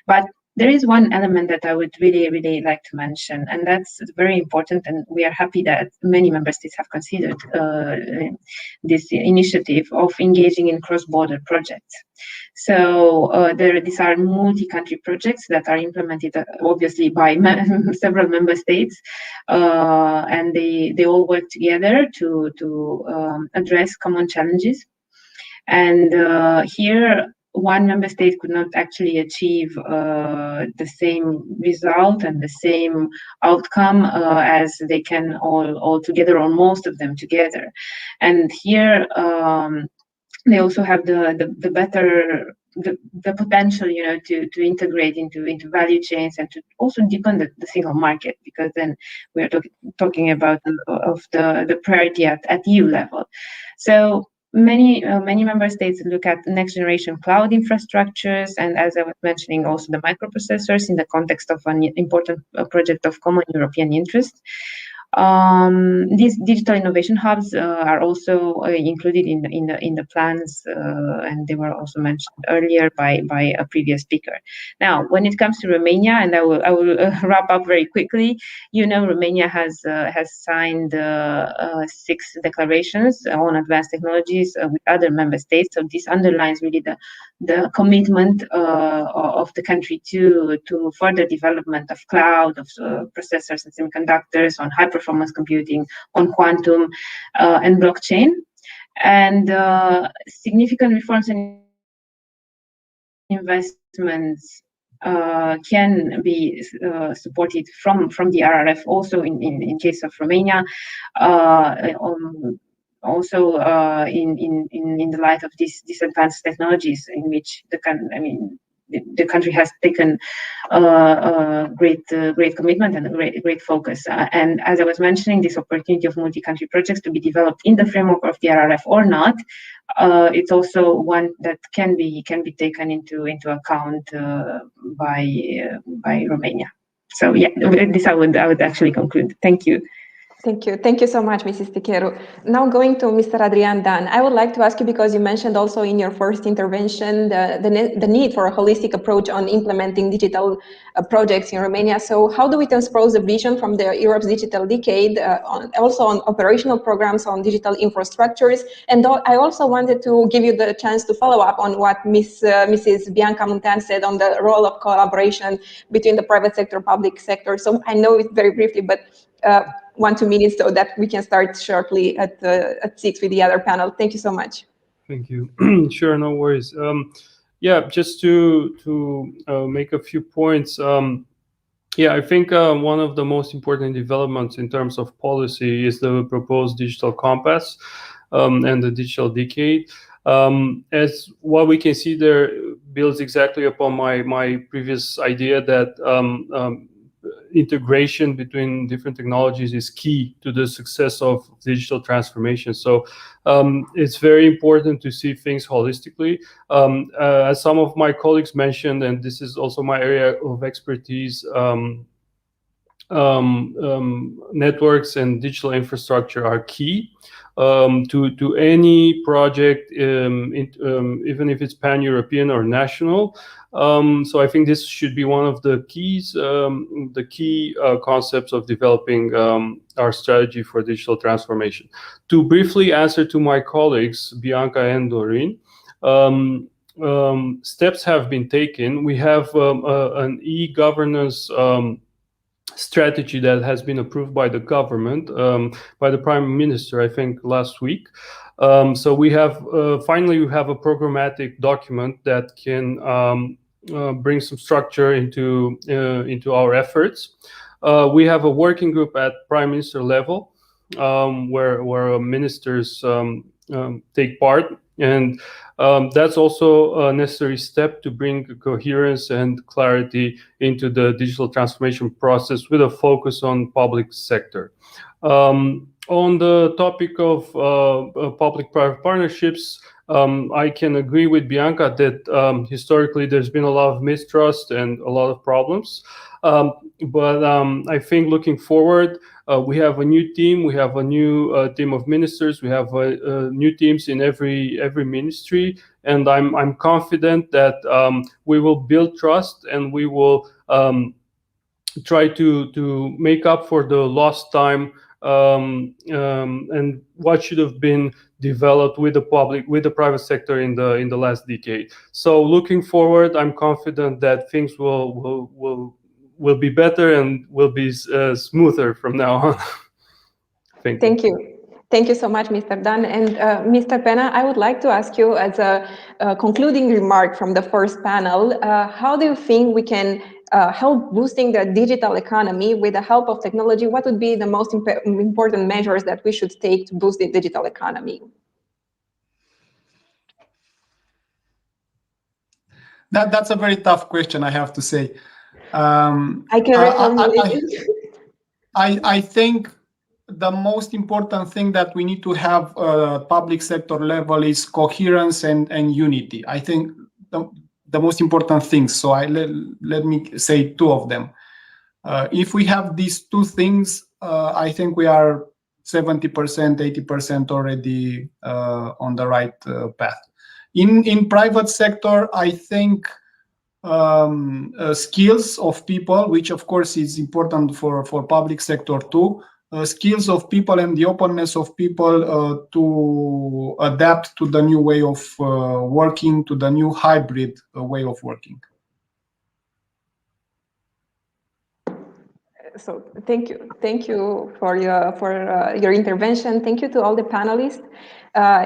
But there is one element that I would really like to mention, and that's very important, and we are happy that many member states have considered this initiative of engaging in cross-border projects. So these are multi-country projects that are implemented obviously by several member states, and they all work together to address common challenges. And here, one member state could not actually achieve the same result and the same outcome as they can all together, or most of them together. And here they also have the potential, to integrate into value chains and to also deepen the single market, because then we are talking about the priority at EU level. So many member states look at next generation cloud infrastructures, and as I was mentioning, also the microprocessors in the context of an important project of common European interest. These digital innovation hubs are also included in the plans, and they were also mentioned earlier by a previous speaker. Now, when it comes to Romania, and I will wrap up very quickly. Romania has signed 6 declarations on advanced technologies with other member states. So this underlines really the commitment of the country to further development of cloud, of processors and semiconductors, on high performance computing, on quantum and blockchain. And significant reforms and investments can be supported from the RRF, also in case of Romania. Also in the light of these advanced technologies, in which the country has taken great commitment and great focus. And as I was mentioning, this opportunity of multi-country projects to be developed in the framework of the RRF or not, it's also one that can be taken into account by Romania. So yeah, with this I would actually conclude. Thank you. Thank you. Thank you so much, Mrs. Piquero. Now going to Mr. Adrian Dan, I would like to ask you, because you mentioned also in your first intervention the need for a holistic approach on implementing digital projects in Romania. So how do we transpose the vision from the Europe's digital decade also on operational programs on digital infrastructures? And I also wanted to give you the chance to follow up on what Mrs. Bianca Muntean said on the role of collaboration between the private sector, public sector. So I know it very briefly, but 1-2 minutes so that we can start shortly at 6 with the other panel. Thank you so much. Thank you. Sure, no worries. Yeah, just to make a few points. Yeah, I think one of the most important developments in terms of policy is the proposed digital compass and the digital decade. As what we can see there builds exactly upon my previous idea that integration between different technologies is key to the success of digital transformation. So it's very important to see things holistically. As some of my colleagues mentioned, and this is also my area of expertise, networks and digital infrastructure are key to any project, even if it's pan-European or national. So I think this should be one of the keys, the key concepts of developing our strategy for digital transformation. To briefly answer to my colleagues, Bianca and Doreen, steps have been taken. We have an e-governance strategy that has been approved by the government, by the Prime Minister, I think last week. So we have finally we have a programmatic document that can bring some structure into our efforts. We have a working group at Prime Minister level where ministers take part, and that's also a necessary step to bring coherence and clarity into the digital transformation process with a focus on public sector. On the topic of public-private partnerships, I can agree with Bianca that historically there's been a lot of mistrust and a lot of problems. But I think looking forward, we have a new team. We have a new team of ministers. We have new teams in every ministry, and I'm confident that we will build trust and we will try to make up for the lost time and what should have been developed with the private sector in the last decade. So looking forward, I'm confident that things will be better and will be smoother from now on. Thank you. Thank you so much, Mr. Dan. And Mr. Pena, I would like to ask you, as a concluding remark from the first panel, how do you think we can help boosting the digital economy with the help of technology? What would be the most important measures that we should take to boost the digital economy? That's a very tough question, I have to say. I can reformulate it. I think the most important thing that we need to have public sector level is coherence and unity. I think the most important things. So let me say two of them. If we have these two things, I think we are 70%, 80% already on the right path. In private sector, I think skills of people, which of course is important for public sector too, skills of people and the openness of people to adapt to the new way of working, to the new hybrid way of working. So thank you for your intervention. Thank you to all the panelists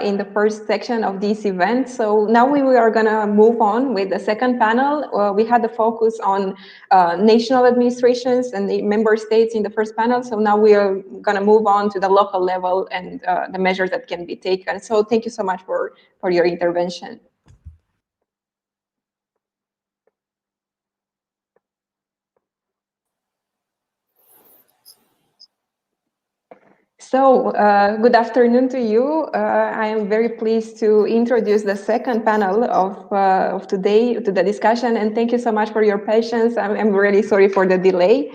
in the first section of this event. So now we are going to move on with the second panel. We had the focus on national administrations and the member states in the first panel. So now we are going to move on to the local level and the measures that can be taken. So thank you so much for your intervention. So, good afternoon to you. I am very pleased to introduce the second panel of today to the discussion, and thank you so much for your patience. I'm really sorry for the delay.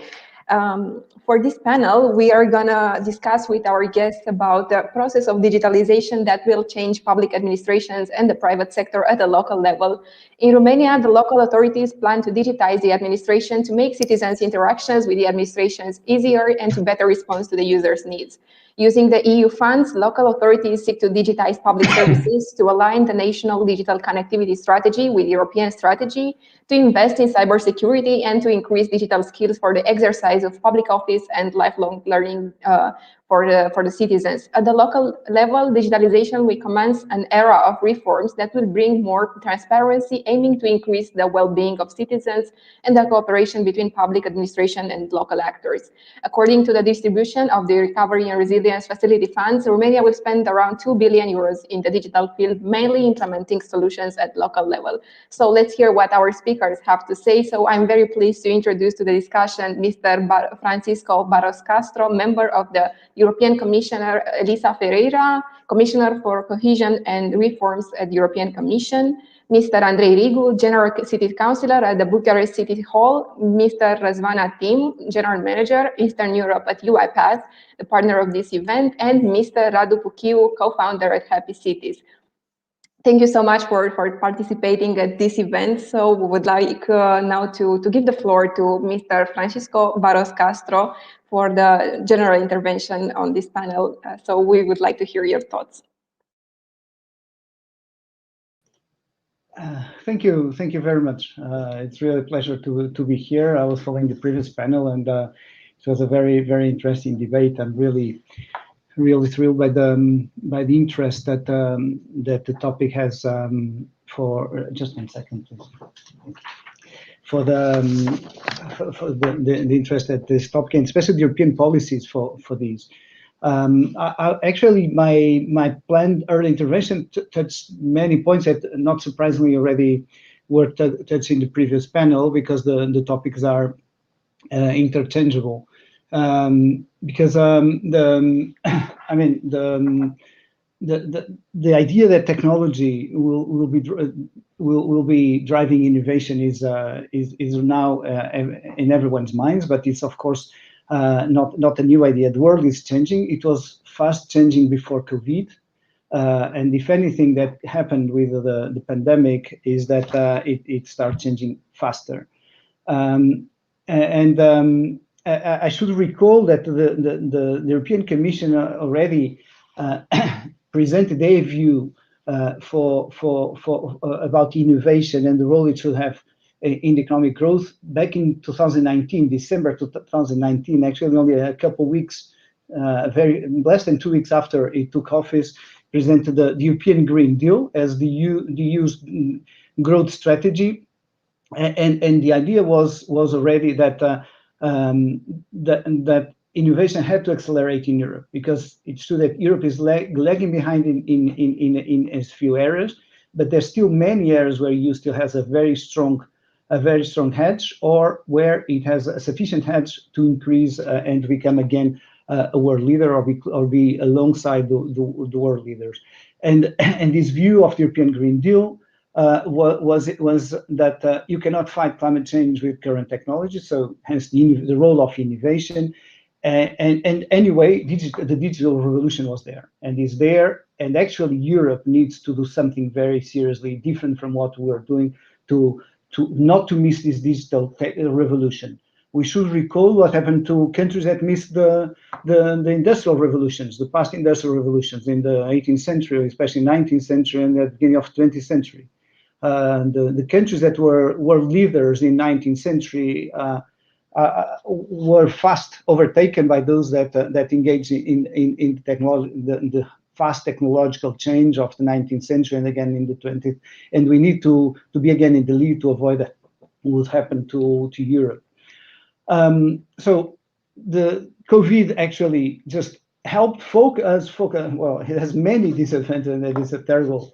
For this panel, we are going to discuss with our guests about the process of digitalization that will change public administrations and the private sector at a local level. In Romania, the local authorities plan to digitize the administration to make citizens' interactions with the administrations easier and to better respond to the users' needs. Using the EU funds, local authorities seek to digitize public services to align the national digital connectivity strategy with European strategy, to invest in cybersecurity, and to increase digital skills for the exercise of public office and lifelong learning for the citizens. At the local level, digitalization will commence an era of reforms that will bring more transparency, aiming to increase the well-being of citizens and the cooperation between public administration and local actors. According to the distribution of the Recovery and Resilience Facility funds, Romania will spend around 2 billion euros in the digital field, mainly implementing solutions at local level. So let's hear what our speakers have to say. So I'm very pleased to introduce to the discussion Mr. Francisco Barros Castro, member of the European Commissioner Elisa Ferreira, Commissioner for Cohesion and Reforms at the European Commission, Mr. Andrei Rigu, General City Councillor at the Bucharest City Hall, Mr. Răzvan Atim, General Manager, Eastern Europe at UiPath, the partner of this event, and Mr. Radu Puchiu, co-founder at Happy Cities. Thank you so much for participating at this event. So we would like now to give the floor to Mr. Francisco Barros Castro for the general intervention on this panel. So we would like to hear your thoughts. Thank you very much. It's really a pleasure to be here. I was following the previous panel, and it was a very interesting debate. I'm really thrilled by the interest that the topic has for just 1 second, please. For the interest that this topic, and especially the European policies for these. Actually, my planned early intervention touched many points that, not surprisingly, already were touched in the previous panel, because the topics are interchangeable. Because the idea that technology will be driving innovation is now in everyone's minds, but it's of course not a new idea. The world is changing. It was fast changing before COVID, and if anything that happened with the pandemic is that it started changing faster. I should recall that the European Commission already presented their view about innovation and the role it should have in economic growth back in 2019, December 2019. Actually, only a couple of weeks, less than 2 weeks after it took office, presented the European Green Deal as the EU's growth strategy, and the idea was already that. That innovation had to accelerate in Europe, because it's true that Europe is lagging behind in a few areas, but there's still many areas where EU still has a very strong hedge, or where it has a sufficient hedge to increase and become again a world leader, or be alongside the world leaders. And this view of the European Green Deal was that you cannot fight climate change with current technology, so hence the role of innovation. And anyway, the digital revolution was there and is there, and actually Europe needs to do something very seriously different from what we're doing to not to miss this digital revolution. We should recall what happened to countries that missed the industrial revolutions, the past industrial revolutions in the 18th century, especially 19th century and the beginning of 20th century. The countries that were leaders in 19th century were fast overtaken by those that engaged in technology, the fast technological change of the 19th century and again in the 20th. And we need to be again in the lead to avoid that would happen to Europe. So the COVID actually just helped focus. Well, it has many disadvantages, and it is a terrible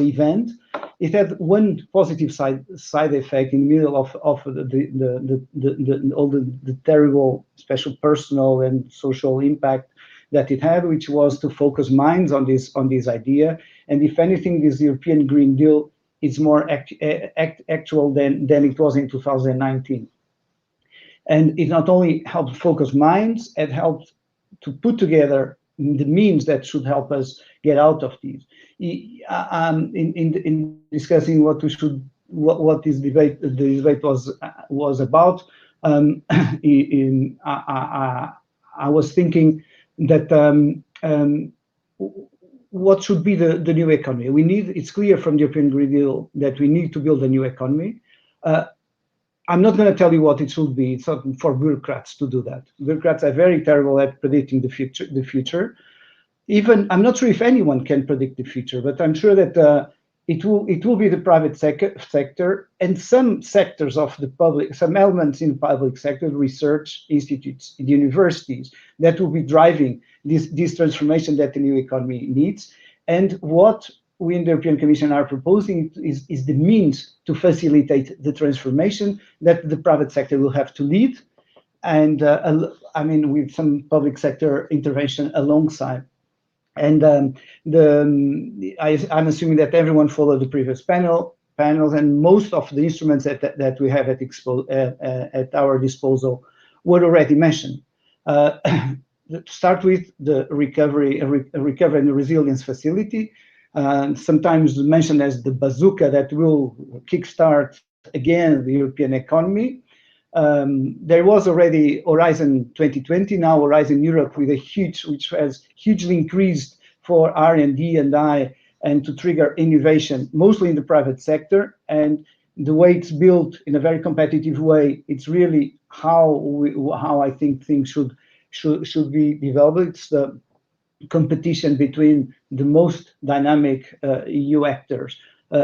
event. It had one positive side effect in the middle of all the terrible, special personal and social impact that it had, which was to focus minds on this idea. And if anything, this European Green Deal is more actual than it was in 2019. And it not only helped focus minds, it helped to put together the means that should help us get out of these. In discussing what we should, what this debate, the debate was about, I was thinking that what should be the new economy? It's clear from the European Green Deal that we need to build a new economy. I'm not going to tell you what it should be. It's not for bureaucrats to do that. Bureaucrats are very terrible at predicting the future. Even I'm not sure if anyone can predict the future, but I'm sure that it will be the private sector and some sectors of the public, some elements in the public sector, research institutes, universities, that will be driving this transformation that the new economy needs. And what we in the European Commission are proposing is the means to facilitate the transformation that the private sector will have to lead, and I mean, with some public sector intervention alongside. And I'm assuming that everyone followed the previous panels, and most of the instruments that we have at our disposal were already mentioned. To start with, the recovery and resilience facility, sometimes mentioned as the bazooka that will kickstart again the European economy. There was already Horizon 2020, now Horizon Europe, with which has hugely increased for R&D and to trigger innovation, mostly in the private sector. And the way it's built in a very competitive way, it's really how I think things should be developed. It's the competition between the most dynamic EU actors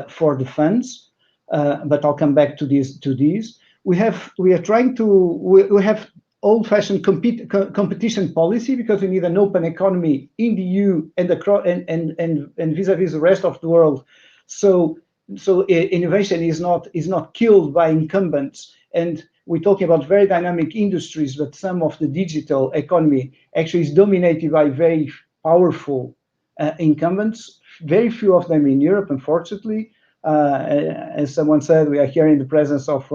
for the funds, but I'll come back to these. We have old-fashioned competition policy, because we need an open economy in the EU and vis-a-vis the rest of the world. So innovation is not killed by incumbents. And we're talking about very dynamic industries, but some of the digital economy actually is dominated by very powerful incumbents. Very few of them in Europe, unfortunately. As someone said, we are here in the presence of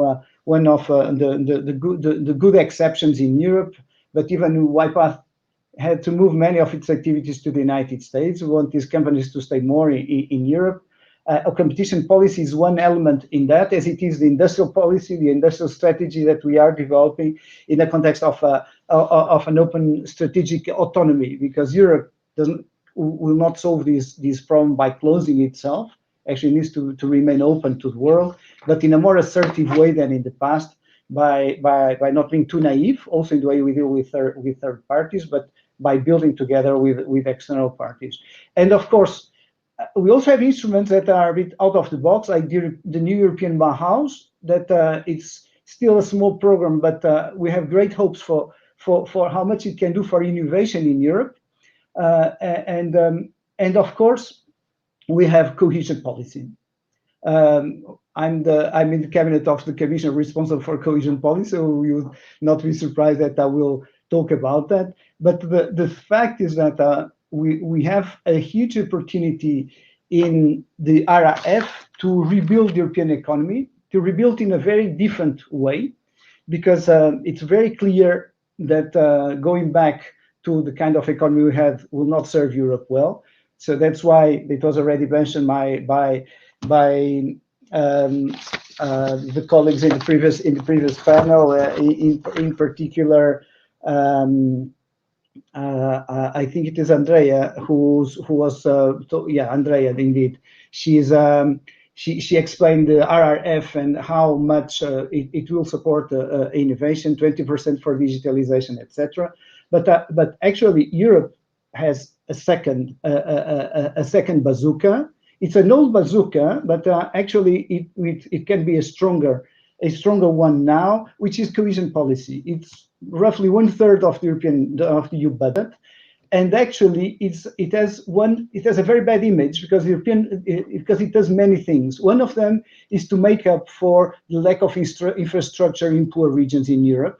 one of the good exceptions in Europe. But even UiPath had to move many of its activities to the United States. We want these companies to stay more in Europe. A competition policy is one element in that, as it is the industrial policy, the industrial strategy that we are developing in the context of an open strategic autonomy, because Europe will not solve this problem by closing itself. Actually needs to remain open to the world, but in a more assertive way than in the past, by not being too naive, also in the way we deal with third parties, but by building together with external parties. And of course, we also have instruments that are a bit out of the box, like the new European Bauhaus, that it's still a small program, but we have great hopes for how much it can do for innovation in Europe. And of course, we have cohesion policy. I'm in the cabinet of the commissioner responsible for cohesion policy, so you would not be surprised that I will talk about that. But the fact is that we have a huge opportunity in the RRF to rebuild the European economy, to rebuild in a very different way, because it's very clear that going back to the kind of economy we had will not serve Europe well. So that's why it was already mentioned by the colleagues in the previous panel. In particular, I think it is Andrea who was Andrea indeed. She explained the RRF and how much it will support innovation, 20% for digitalization, etc. But actually Europe has a second bazooka. It's an old bazooka, but actually it can be a stronger one now, which is cohesion policy. It's roughly 1/3 of the EU budget, and actually it has a very bad image because it does many things. One of them is to make up for the lack of infrastructure in poor regions in Europe.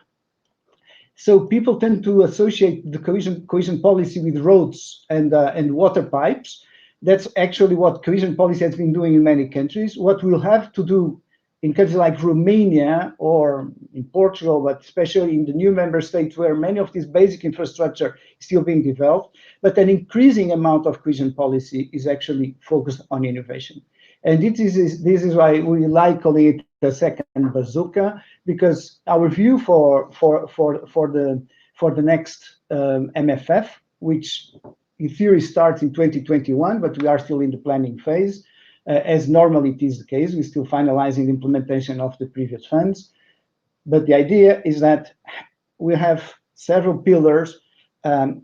So people tend to associate the cohesion policy with roads and water pipes. That's actually what cohesion policy has been doing in many countries. What we'll have to do in countries like Romania or in Portugal, but especially in the new member states where many of this basic infrastructure is still being developed, but an increasing amount of cohesion policy is actually focused on innovation. And this is why we like calling it the second bazooka, because our view for the next MFF, which in theory starts in 2021, but we are still in the planning phase, as normally it is the case. We're still finalizing the implementation of the previous funds. But the idea is that we have several pillars for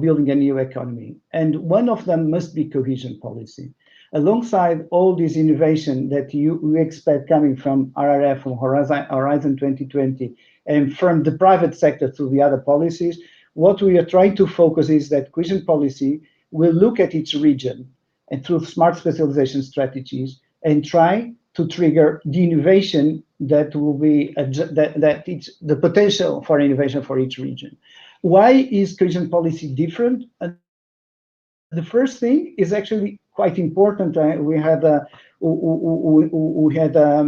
building a new economy. And one of them must be cohesion policy. Alongside all this innovation that we expect coming from RRF, from Horizon 2020, and from the private sector through the other policies, what we are trying to focus is that cohesion policy will look at each region and through smart specialization strategies and try to trigger the innovation that will be the potential for innovation for each region. Why is cohesion policy different? The first thing is actually quite important. We had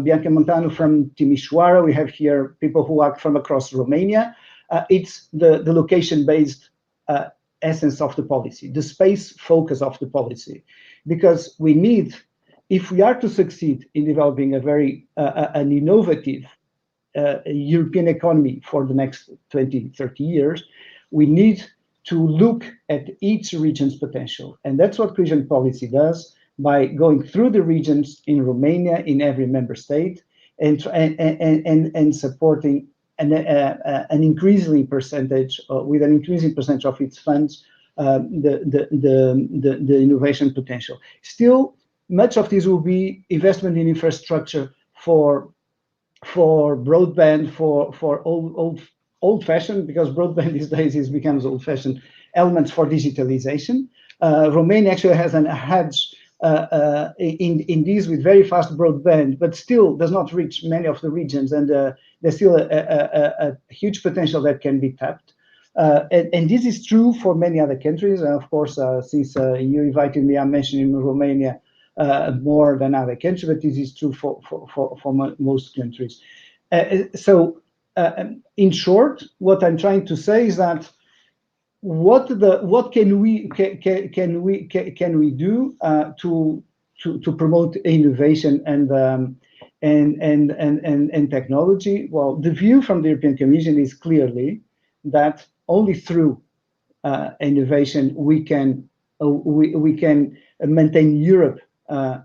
Bianca Montano from Timișoara. We have here people who are from across Romania. It's the location-based essence of the policy, the space focus of the policy, because we need, if we are to succeed in developing an innovative European economy for the next 20, 30 years, we need to look at each region's potential. And that's what cohesion policy does by going through the regions in Romania, in every member state, and supporting an increasing percentage, with an increasing percentage of its funds, the innovation potential. Still, much of this will be investment in infrastructure for broadband, for old-fashioned, because broadband these days becomes old-fashioned, elements for digitalization. Romania actually has a hedge in these with very fast broadband, but still does not reach many of the regions, and there's still a huge potential that can be tapped. And this is true for many other countries. And of course, since you invited me, I'm mentioning Romania more than other countries, but this is true for most countries. So in short, what I'm trying to say is that what can we do to promote innovation and technology? Well, the view from the European Commission is clearly that only through innovation we can maintain Europe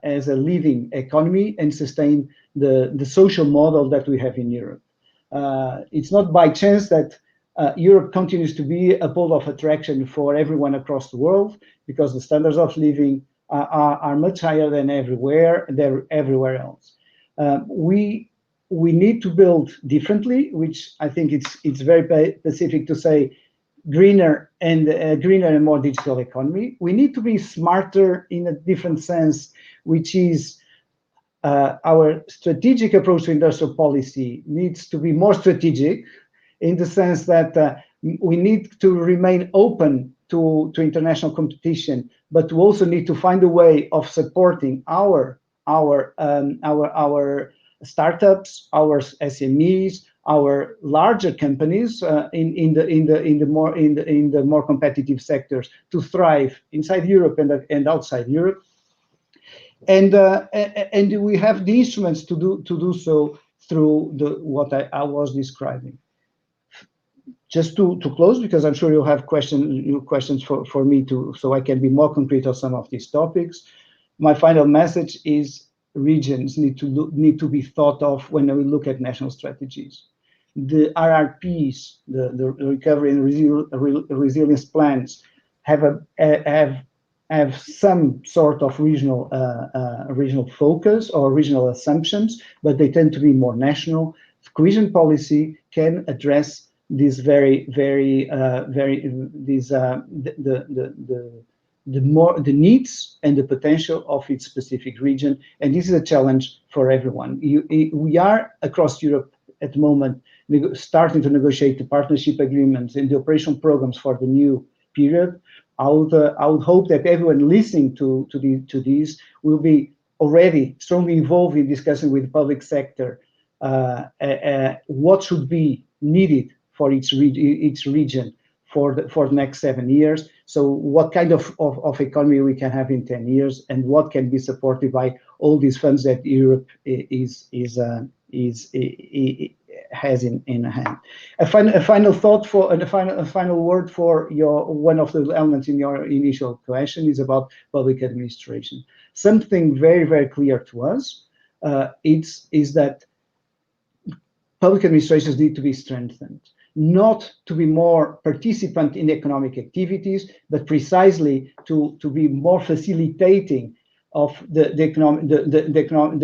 as a leading economy and sustain the social model that we have in Europe. It's not by chance that Europe continues to be a pole of attraction for everyone across the world, because the standards of living are much higher than everywhere else. We need to build differently, which I think it's very specific to say greener and more digital economy. We need to be smarter in a different sense, which is our strategic approach to industrial policy needs to be more strategic, in the sense that we need to remain open to international competition, but we also need to find a way of supporting our startups, our SMEs, our larger companies in the more competitive sectors to thrive inside Europe and outside Europe. And we have the instruments to do so through what I was describing. Just to close, because I'm sure you'll have questions for me so I can be more concrete on some of these topics. My final message is regions need to be thought of when we look at national strategies. The RRPs, the recovery and resilience plans, have some sort of regional focus or regional assumptions, but they tend to be more national. Cohesion policy can address these the needs and the potential of its specific region, and this is a challenge for everyone. We are across Europe at the moment starting to negotiate the partnership agreements and the operational programs for the new period. I would hope that everyone listening to these will be already strongly involved in discussing with the public sector what should be needed for each region for the next 7 years. So what kind of economy we can have in 10 years, and what can be supported by all these funds that Europe has in hand. A final thought for a final word for one of the elements in your initial question is about public administration. Something very, very clear to us is that public administrations need to be strengthened, not to be more participant in economic activities, but precisely to be more facilitating of the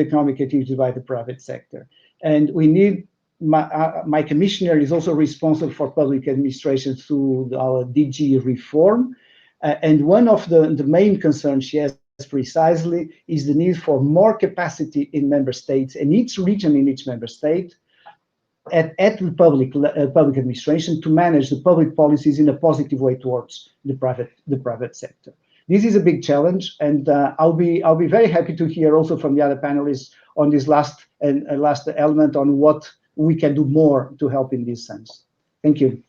economic activities by the private sector. And we need, my commissioner is also responsible for public administration through our DG reform. And one of the main concerns she has precisely is the need for more capacity in member states, and each region in each member state, at the public administration, to manage the public policies in a positive way towards the private sector. This is a big challenge, and I'll be very happy to hear also from the other panelists on this last element on what we can do more to help in this sense. Thank you.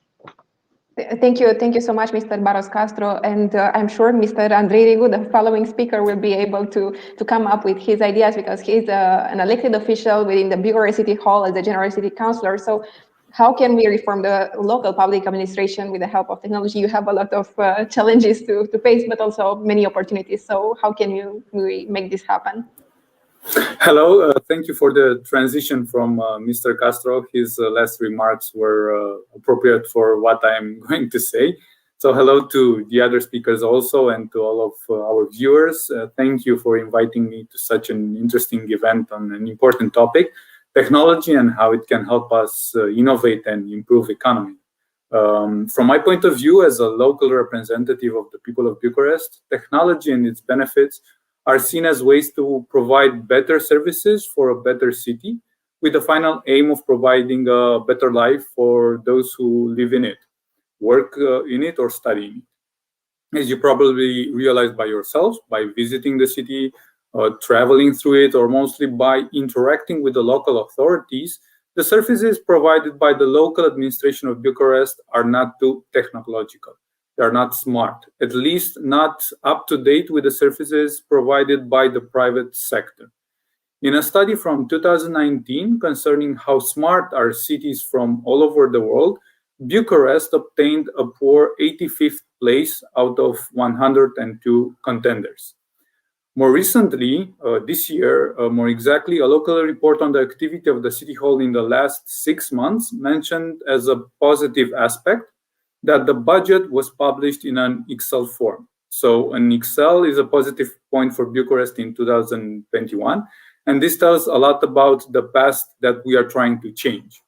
Thank you so much, Mr. Barros Castro, and I'm sure Mr. Andrei Rigu, the following speaker, will be able to come up with his ideas, because he's an elected official within the Bucharest City Hall as the General City Councillor. So how can we reform the local public administration with the help of technology? You have a lot of challenges to face, but also many opportunities. So how can we make this happen? Hello, thank you for the transition from Mr. Castro. His last remarks were appropriate for what I'm going to say. So hello to the other speakers also, and to all of our viewers. Thank you for inviting me to such an interesting event on an important topic, technology and how it can help us innovate and improve economy. From my point of view as a local representative of the people of Bucharest, technology and its benefits are seen as ways to provide better services for a better city, with the final aim of providing a better life for those who live in it, work in it, or study in it. As you probably realized by yourselves, by visiting the city, traveling through it, or mostly by interacting with the local authorities, the services provided by the local administration of Bucharest are not too technological. They are not smart, at least not up to date with the services provided by the private sector. In a study from 2019 concerning how smart are cities from all over the world, Bucharest obtained a poor 85th place out of 102 contenders. More recently, this year, more exactly, a local report on the activity of the City Hall in the last 6 months mentioned as a positive aspect that the budget was published in an Excel form. So an Excel is a positive point for Bucharest in 2021, and this tells a lot about the past that we are trying to change.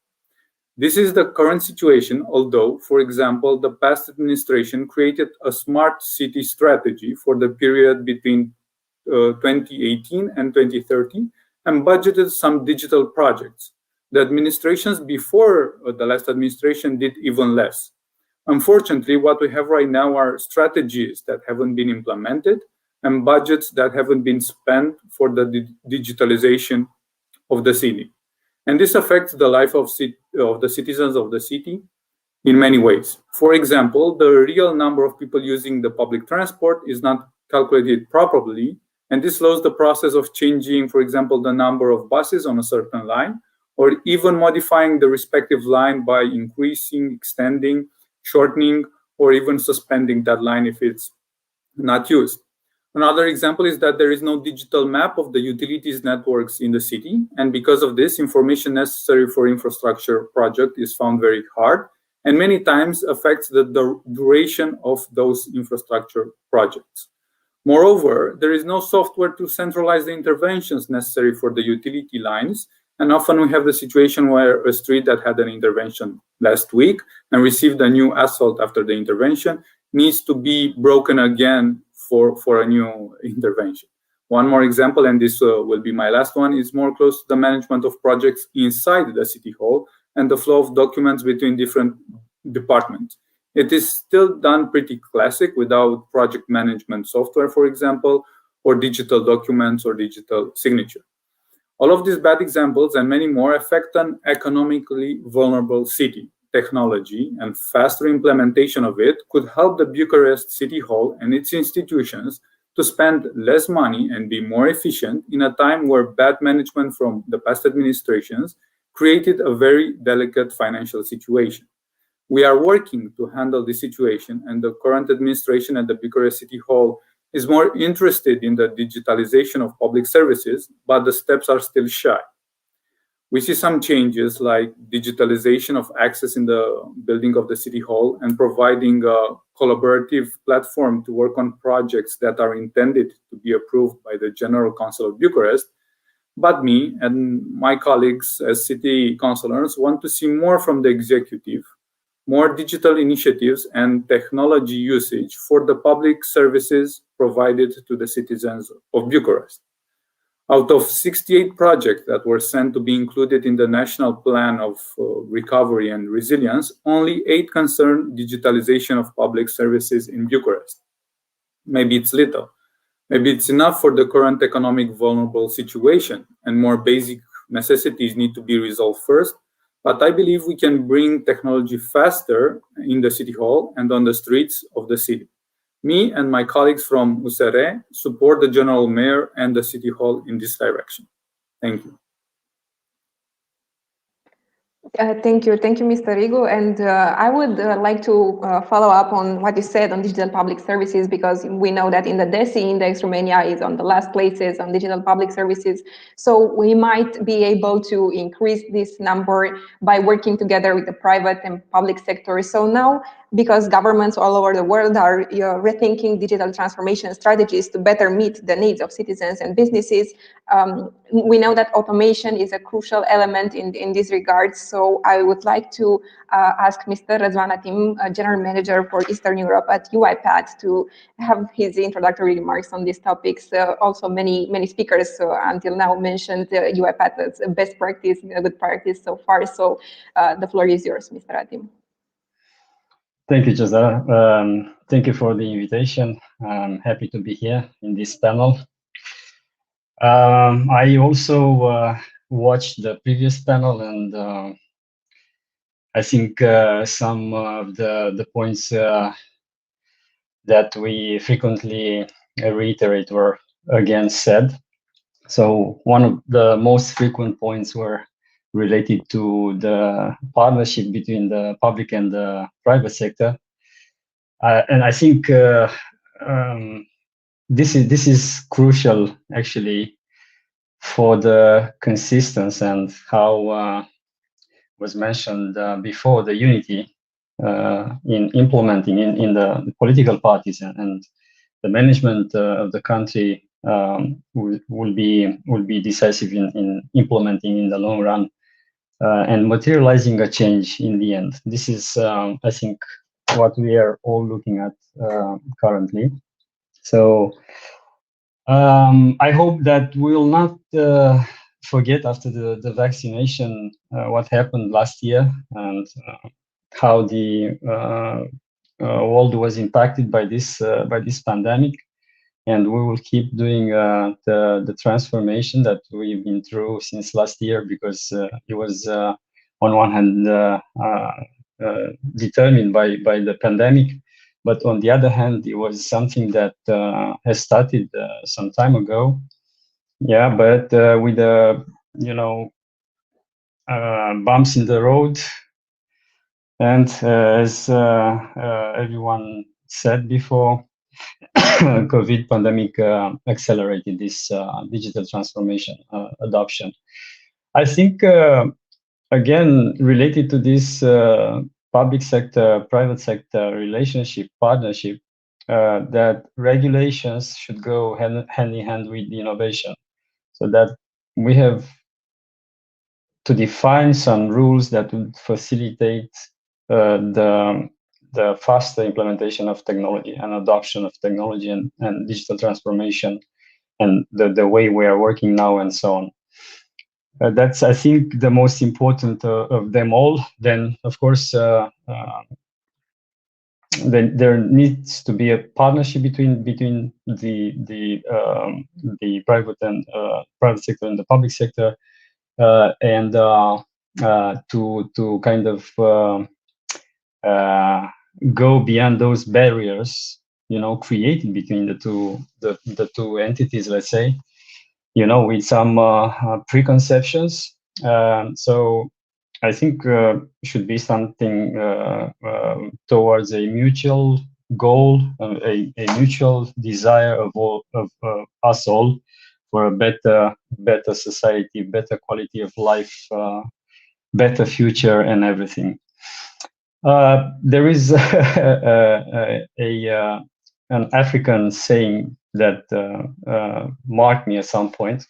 This is the current situation, although, for example, the past administration created a smart city strategy for the period between 2018 and 2030 and budgeted some digital projects. The administrations before the last administration did even less. Unfortunately, what we have right now are strategies that haven't been implemented and budgets that haven't been spent for the digitalization of the city. And this affects the life of the citizens of the city in many ways. For example, the real number of people using the public transport is not calculated properly, and this slows the process of changing, for example, the number of buses on a certain line, or even modifying the respective line by increasing, extending, shortening, or even suspending that line if it's not used. Another example is that there is no digital map of the utilities networks in the city, and because of this, information necessary for infrastructure project is found very hard, and many times affects the duration of those infrastructure projects. Moreover, there is no software to centralize the interventions necessary for the utility lines, and often we have the situation where a street that had an intervention last week and received a new asphalt after the intervention needs to be broken again for a new intervention. One more example, and this will be my last one, is more close to the management of projects inside the City Hall and the flow of documents between different departments. It is still done pretty classic without project management software, for example, or digital documents or digital signature. All of these bad examples and many more affect an economically vulnerable city. Technology and faster implementation of it could help the Bucharest City Hall and its institutions to spend less money and be more efficient in a time where bad management from the past administrations created a very delicate financial situation. We are working to handle this situation, and the current administration at the Bucharest City Hall is more interested in the digitalization of public services, but the steps are still shy. We see some changes like digitalization of access in the building of the City Hall and providing a collaborative platform to work on projects that are intended to be approved by the General Council of Bucharest. But me and my colleagues as city councillors want to see more from the executive, more digital initiatives and technology usage for the public services provided to the citizens of Bucharest. Out of 68 projects that were sent to be included in the National Plan of Recovery and Resilience, only 8 concern digitalization of public services in Bucharest. Maybe it's little. Maybe it's enough for the current economic vulnerable situation, and more basic necessities need to be resolved first. But I believe we can bring technology faster in the City Hall and on the streets of the city. Me and my colleagues from USR support the General Mayor and the City Hall in this direction. Thank you. Thank you, Mr. Rigu. And I would like to follow up on what you said on digital public services, because we know that in the DESI index, Romania is on the last places on digital public services. So we might be able to increase this number by working together with the private and public sector. So now, because governments all over the world are rethinking digital transformation strategies to better meet the needs of citizens and businesses, we know that automation is a crucial element in this regard. So I would like to ask Mr. Răzvan Atim, General Manager for Eastern Europe at UiPath, to have his introductory remarks on these topics. Also, many speakers until now mentioned UiPath as a best practice, a good practice so far. So the floor is yours, Mr. Atim. Thank you, Josara. Thank you for the invitation. I'm happy to be here in this panel. I also watched the previous panel, and I think some of the points that we frequently reiterate were again said. So one of the most frequent points were related to the partnership between the public and the private sector. And I think this is crucial, actually, for the consistency and how was mentioned before, the unity in implementing in the political parties and the management of the country will be decisive in implementing in the long run and materializing a change in the end. This is, I think, what we are all looking at currently. So I hope that we will not forget after the vaccination what happened last year and how the world was impacted by this pandemic. And we will keep doing the transformation that we've been through since last year, because it was on one hand determined by the pandemic, but on the other hand, it was something that has started some time ago. Yeah, but with the bumps in the road, and as everyone said before, COVID pandemic accelerated this digital transformation adoption. I think, again, related to this public sector, private sector relationship, partnership, that regulations should go hand in hand with innovation, so that we have to define some rules that would facilitate the faster implementation of technology and adoption of technology and digital transformation, and the way we are working now and so on. That's, I think, the most important of them all. Then, of course, there needs to be a partnership between the private and private sector and the public sector, and to kind of go beyond those barriers, created between the two entities, let's say, with some preconceptions. So I think should be something towards a mutual goal, a mutual desire of us all for a better society, better quality of life, better future, and everything. There is an African saying that marked me at some point.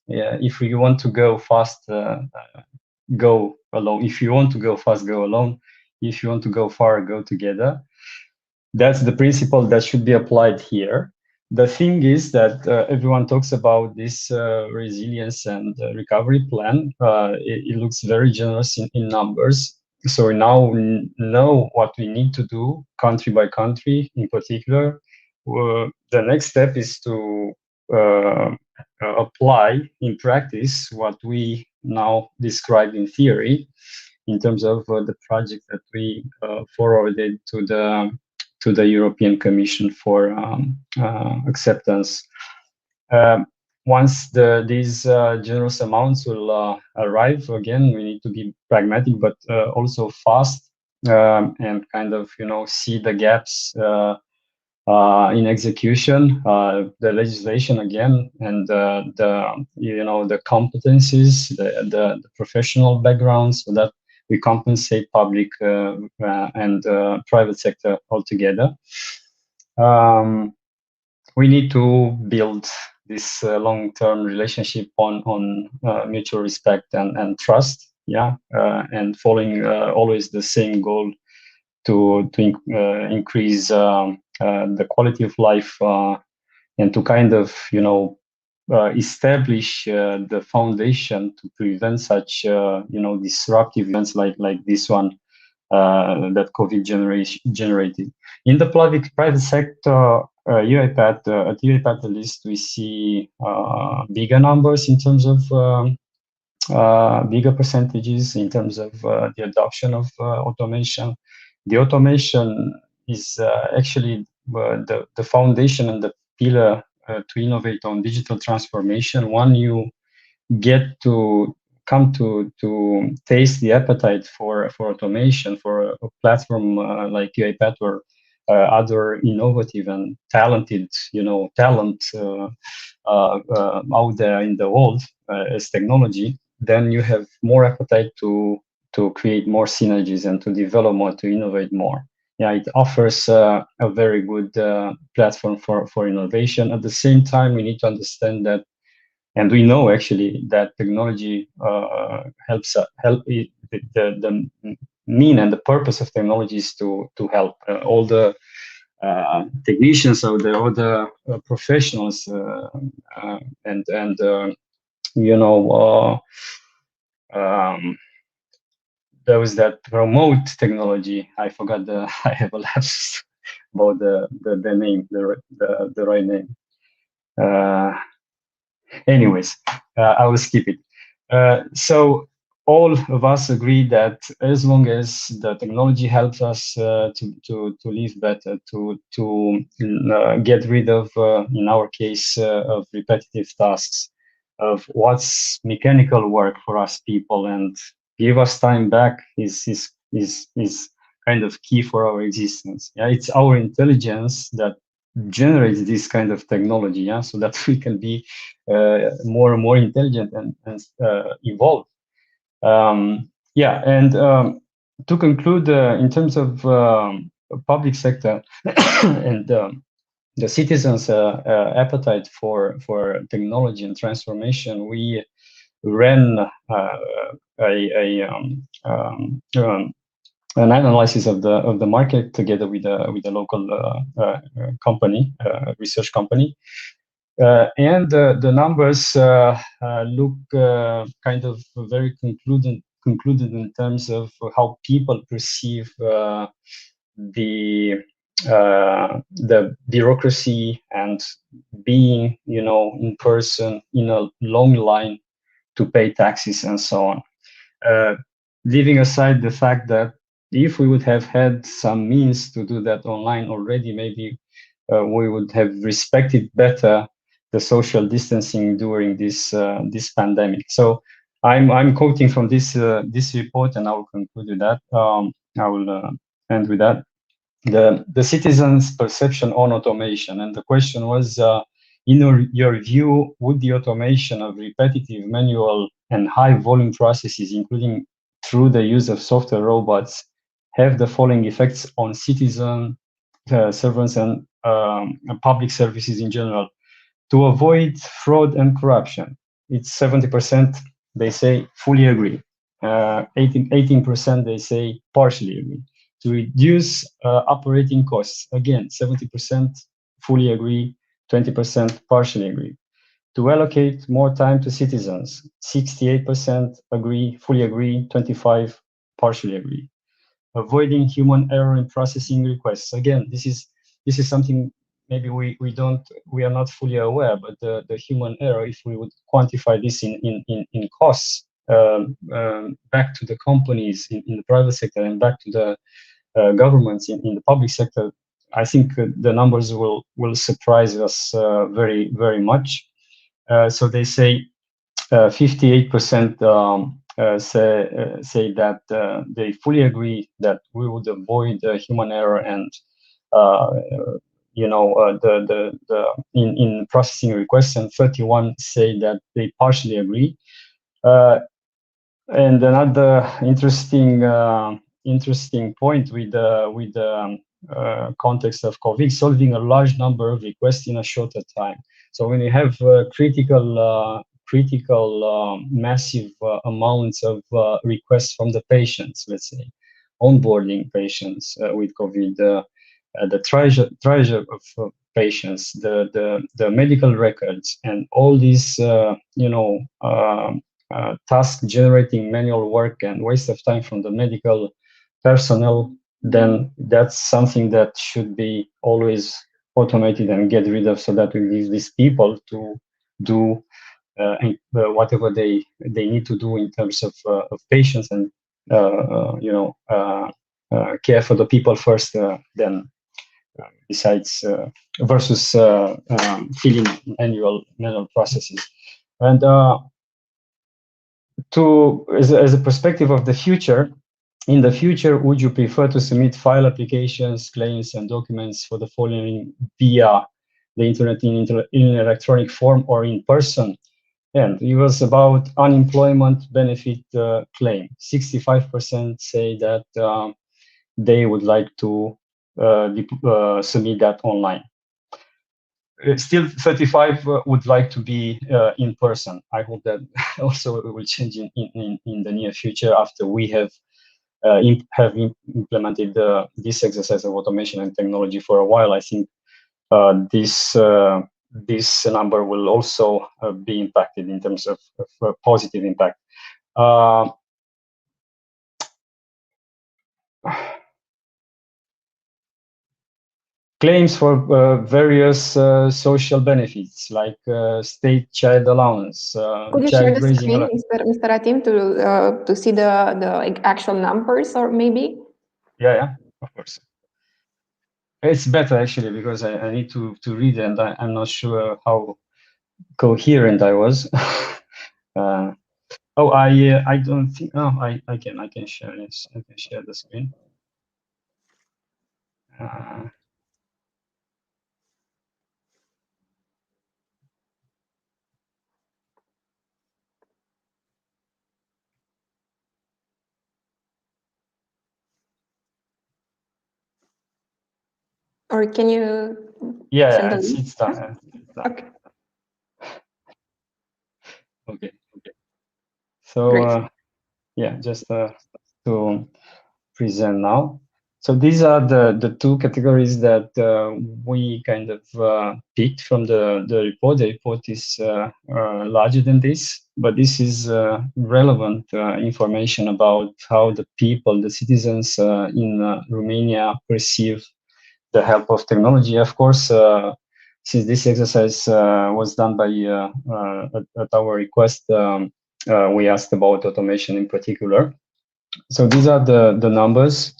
Yeah, if you want to go fast, go alone. If you want to go fast, go alone. If you want to go far, go together. That's the principle that should be applied here. The thing is that everyone talks about this resilience and recovery plan. It looks very generous in numbers. So we now know what we need to do country by country in particular. The next step is to apply in practice what we now describe in theory in terms of the project that we forwarded to the European Commission for acceptance. Once these generous amounts will arrive, again, we need to be pragmatic, but also fast, and kind of, see the gaps in execution, the legislation again, and the competencies, the professional backgrounds, so that we compensate public and private sector altogether. We need to build this long-term relationship on mutual respect and trust, and following always the same goal to increase the quality of life, and to kind of establish the foundation to prevent such disruptive events like this one that COVID generated. In the private sector, UiPath, at UiPath at least, we see bigger numbers in terms of bigger percentages in terms of the adoption of automation. The automation is actually the foundation and the pillar to innovate on digital transformation. When you get to come to taste the appetite for automation, for a platform like UiPath or other innovative and talented, talent out there in the world as technology, then you have more appetite to create more synergies and to develop more, to innovate more. Yeah, it offers a very good platform for innovation. At the same time, we need to understand that, and we know actually that technology helps. The mean and the purpose of technology is to help all the technicians out there, all the professionals, and those that promote technology. I forgot I have a lapse about the name, the right name. Anyways, I will skip it. So all of us agree that as long as the technology helps us to live better, to get rid of, in our case, of repetitive tasks, of what's mechanical work for us people, and give us time back is kind of key for our existence. Yeah, it's our intelligence that generates this kind of technology, so that we can be more and more intelligent and evolve. And to conclude, in terms of public sector and the citizens' appetite for technology and transformation, we ran an analysis of the market together with a local company, research company, and the numbers look kind of very concluded in terms of how people perceive the bureaucracy and being, in person in a long line to pay taxes and so on. Leaving aside the fact that if we would have had some means to do that online already, maybe we would have respected better the social distancing during this pandemic. So I'm quoting from this report, and I will conclude with that. I will end with that. The citizens' perception on automation, and the question was, in your view, would the automation of repetitive, manual, and high-volume processes, including through the use of software robots, have the following effects on citizen servants and public services in general? To avoid fraud and corruption, it's 70%, they say fully agree. 18% they say partially agree. To reduce operating costs, again, 70% fully agree, 20% partially agree. To allocate more time to citizens, 68% agree, fully agree, 25% partially agree. Avoiding human error in processing requests. Again, this is something maybe we are not fully aware, but the human error, if we would quantify this in costs back to the companies in the private sector and back to the governments in the public sector, I think the numbers will surprise us very, very much. So they say 58% say that they fully agree that we would avoid human error and in processing requests, and 31 say that they partially agree. And another interesting point with the context of COVID, solving a large number of requests in a shorter time. So when you have critical massive amounts of requests from the patients, let's say onboarding patients with COVID, the triage of patients, the medical records, and all these task generating manual work and waste of time from the medical personnel, then that's something that should be always automated and get rid of, so that we leave these people to do whatever they need to do in terms of patients and care for the people first, then besides versus filling manual processes. And as a perspective of the future, in the future, would you prefer to submit file applications, claims, and documents for the following via the internet in electronic form or in person? And it was about unemployment benefit claim. 65% say that they would like to submit that online. Still 35 would like to be in person. I hope that also will change in the near future after we have implemented this exercise of automation and technology for a while. I think this number will also be impacted in terms of positive impact. Claims for various social benefits like state child allowance, Could you share the screen, Mr. Atim, to see the actual numbers, or maybe? Yeah, of course. It's better actually, because I need to read, and I'm not sure how coherent I was. I don't think. Oh, I can share this. I can share the screen. Or can you? Yeah, it's done. Okay. Okay. So yeah, just to present now. So these are the two categories that we kind of picked from the report. The report is larger than this, but this is relevant information about how the people, the citizens in Romania perceive the help of technology. Of course, since this exercise was done by at our request, we asked about automation in particular. So these are the numbers.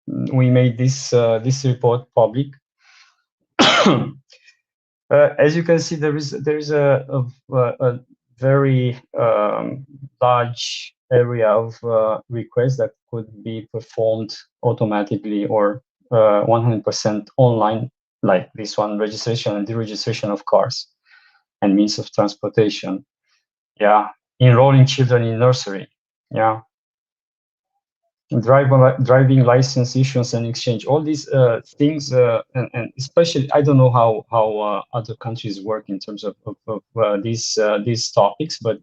We made this report public. As you can see, there is a very large area of requests that could be performed automatically or 100% online, like this one: registration and deregistration of cars and means of transportation. Yeah, enrolling children in nursery. Yeah. Driving license issuance and exchange, all these things, and especially, I don't know how other countries work in terms of these topics, but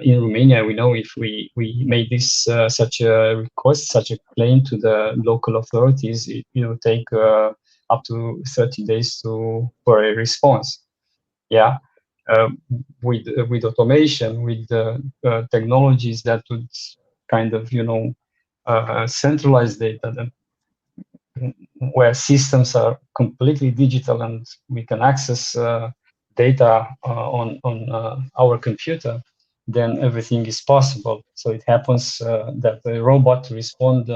in Romania, we know if we made this such a request, such a claim to the local authorities, it will take up to 30 days for a response. Yeah. With automation, with technologies that would kind of, centralized data, where systems are completely digital and we can access data on our computer, then everything is possible. So it happens that the robot responds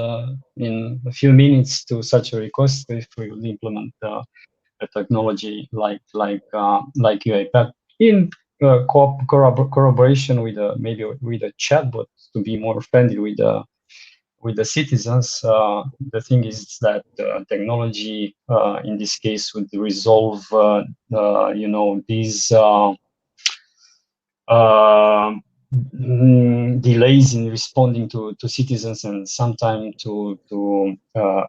in a few minutes to such a request if we will implement a technology like UiPath in collaboration with maybe with a chatbot to be more friendly with the citizens. The thing is that technology, in this case, would resolve, these delays in responding to citizens, and sometimes to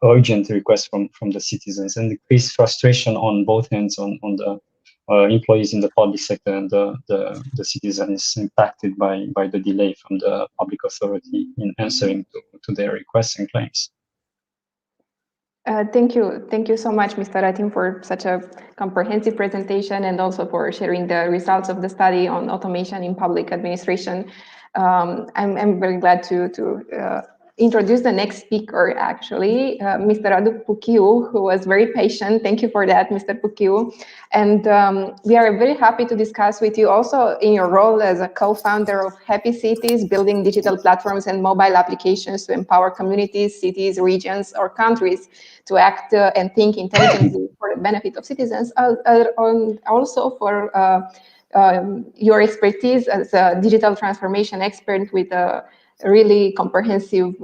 urgent requests from the citizens, and increase frustration on both ends, on the employees in the public sector and the citizens impacted by the delay from the public authority in answering to their requests and claims. Thank you so much, Mr. Ratim, for such a comprehensive presentation, and also for sharing the results of the study on automation in public administration. I'm very glad to introduce the next speaker, actually, Mr. Radu Puchiu, who was very patient. Thank you for that, Mr. Puchiu. And we are very happy to discuss with you also in your role as a co-founder of Happy Cities, building digital platforms and mobile applications to empower communities, cities, regions, or countries to act and think intelligently for the benefit of citizens, also for your expertise as a digital transformation expert with a really comprehensive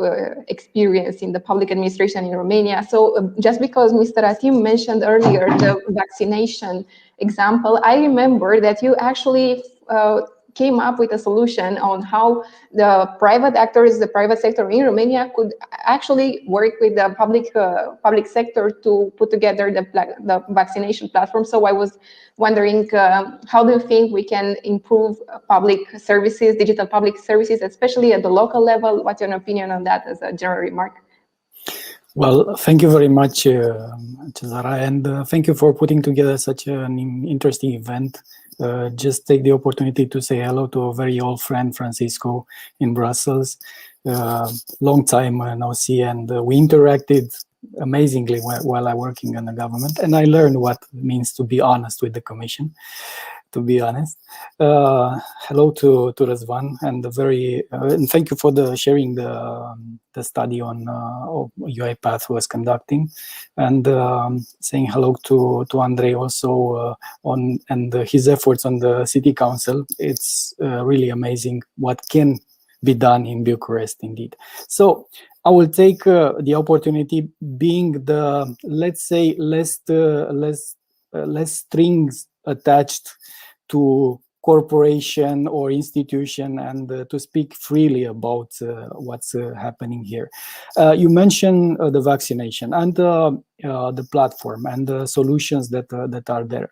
experience in the public administration in Romania. So just because Mr. Ratim mentioned earlier the vaccination example, I remember that you actually came up with a solution on how the private actors, the private sector in Romania could actually work with the public sector to put together the vaccination platform. So I was wondering, how do you think we can improve public services, digital public services, especially at the local level? What's your opinion on that as a general remark? Well, thank you very much, Cezara, and thank you for putting together such an interesting event. Just take the opportunity to say hello to a very old friend, Francisco, in Brussels. Long time no see, and we interacted amazingly while I working in the government, and I learned what it means to be honest with the Commission. To be honest, hello to Răzvan, and and thank you for the sharing the study on UiPath was conducting, and saying hello to Andrei also and his efforts on the City Council. It's really amazing what can be done in Bucharest, indeed. So I will take the opportunity, being the, let's say, less strings attached to corporation or institution, and to speak freely about what's happening here. You mentioned the vaccination and the platform and the solutions that are there.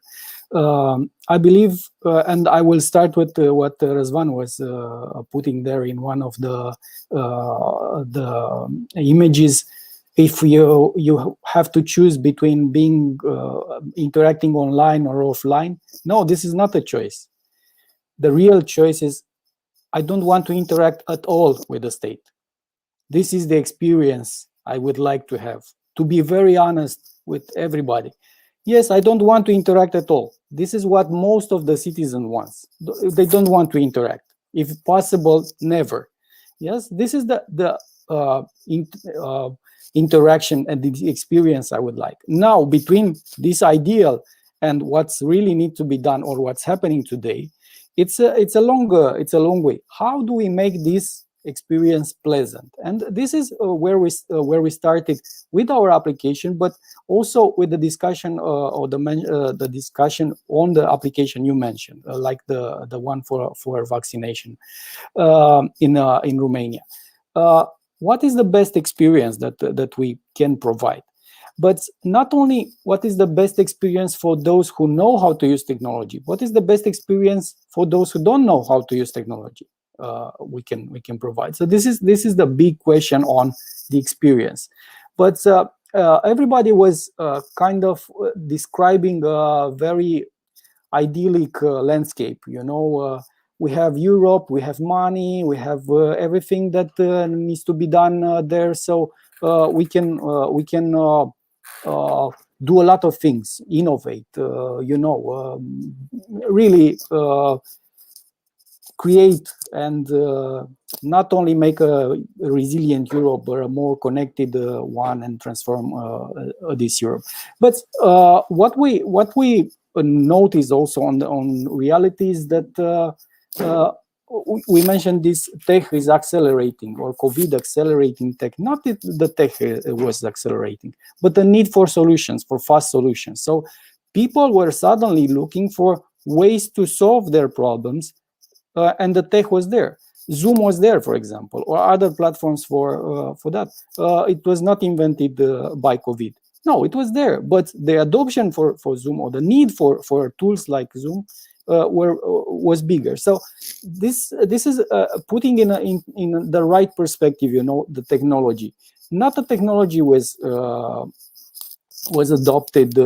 I believe, and I will start with what Răzvan was putting there in one of the images. If you have to choose between being interacting online or offline, no, this is not a choice. The real choice is, I don't want to interact at all with the state. This is the experience I would like to have, to be very honest with everybody. Yes, I don't want to interact at all. This is what most of the citizens want. They don't want to interact. If possible, never. Yes, this is the interaction and the experience I would like. Now, between this ideal and what's really need to be done or what's happening today, it's a long way. How do we make this experience pleasant? And this is where we started with our application, but also with the discussion or the discussion on the application you mentioned, like the one for vaccination in Romania. What is the best experience that we can provide? But not only what is the best experience for those who know how to use technology, what is the best experience for those who don't know how to use technology? We can provide. So this is the big question on the experience. But everybody was kind of describing a very idyllic landscape. You know, we have Europe, we have money, we have everything that needs to be done there. So we can do a lot of things, innovate. Really. Create and not only make a resilient Europe, but a more connected one, and transform this Europe. But what we notice also on reality is that we mentioned this tech is accelerating, or COVID accelerating tech. Not that the tech was accelerating, but the need for solutions, for fast solutions. So people were suddenly looking for ways to solve their problems. And the tech was there. Zoom was there, for example, or other platforms for that. It was not invented by COVID. No, it was there, but the adoption for Zoom, or the need for tools like Zoom was bigger. So this is putting in the right perspective, you know, the technology. Not the technology was adopted,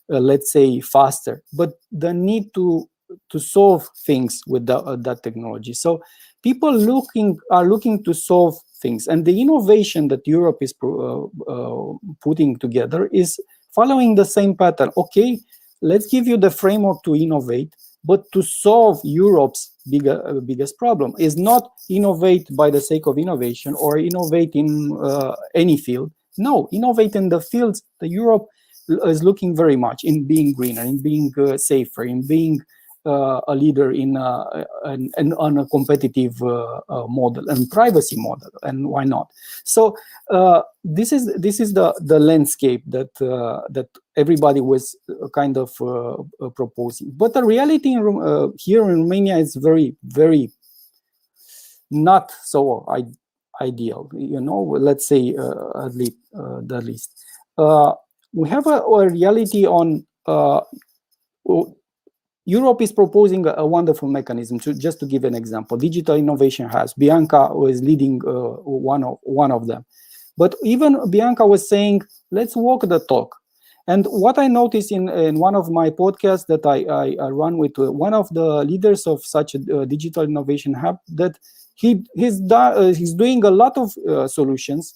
let's say, faster, but the need to solve things with that technology. So people are looking to solve things, and the innovation that Europe is putting together is following the same pattern. Okay, let's give you the framework to innovate, but to solve Europe's biggest problem is not innovate by the sake of innovation or innovate in any field. No, innovate in the fields that Europe is looking very much in being greener, in being safer, in being a leader in on a competitive model and privacy model, and why not? So this is the landscape that everybody was kind of proposing. But the reality here in Romania is very, very not so ideal. You know, let's say at least the least. We have a reality on. Europe is proposing a wonderful mechanism. Just to give an example, Digital Innovation Hubs. Bianca was leading one of them, but even Bianca was saying, "Let's walk the talk." And what I noticed in one of my podcasts that I run with one of the leaders of such a Digital Innovation Hub, that he's doing a lot of solutions,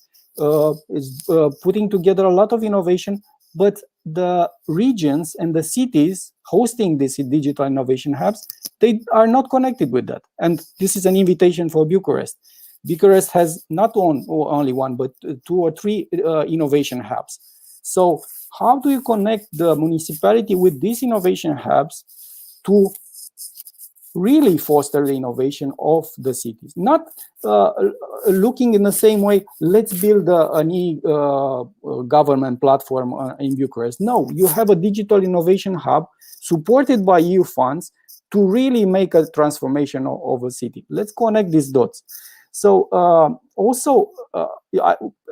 is putting together a lot of innovation. But the regions and the cities hosting these digital innovation hubs, they are not connected with that. And this is an invitation for Bucharest. Bucharest has not only one, but 2 or 3 innovation hubs. So how do you connect the municipality with these innovation hubs to really foster the innovation of the cities? Not looking in the same way, let's build an e-government platform in Bucharest. No, you have a digital innovation hub supported by EU funds to really make a transformation of a city. Let's connect these dots. So also,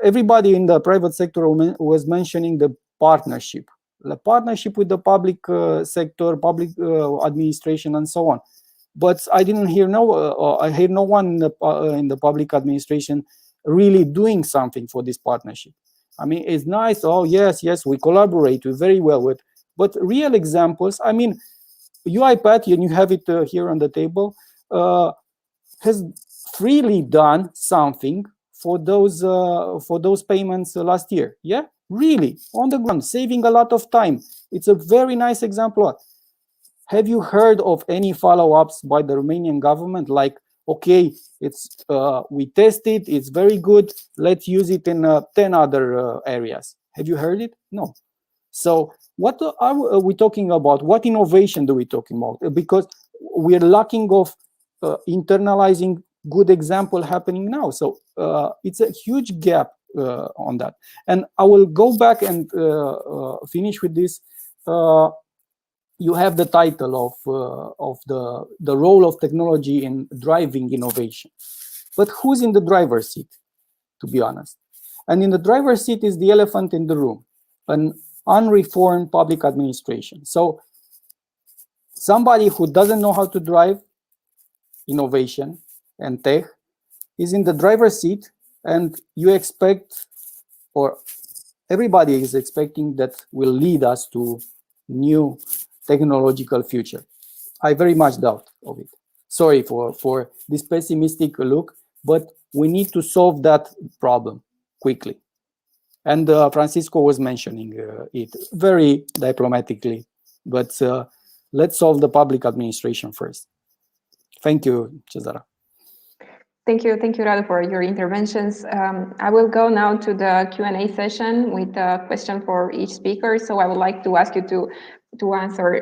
everybody in the private sector was mentioning the partnership. the partnership with the public sector, public administration, and so on. But I didn't hear I hear no one in the public administration really doing something for this partnership. I mean, it's nice. Oh yes, we collaborate very well with, but real examples. I mean, UiPath, and you have it here on the table, has freely done something for those payments last year. Yeah, really on the ground, saving a lot of time. It's a very nice example. Have you heard of any follow-ups by the Romanian government? Like, okay, it's we tested, it's very good. Let's use it in 10 other areas. Have you heard it? No. So what are we talking about? What innovation do we talking about? Because we're lacking of internalizing good example happening now. So it's a huge gap on that. And I will go back and finish with this. You have the title of the role of technology in driving innovation. But who's in the driver's seat, to be honest? And in the driver's seat is the elephant in the room, an unreformed public administration. So somebody who doesn't know how to drive innovation and tech is in the driver's seat, and you expect, or everybody is expecting, that will lead us to new technological future. I very much doubt of it. Sorry for this pessimistic look, but we need to solve that problem quickly. And Francisco was mentioning it very diplomatically, but let's solve the public administration first. Thank you, Cesara. Thank you, Radu, for your interventions. I will go now to the Q&A session with a question for each speaker. So I would like to ask you to answer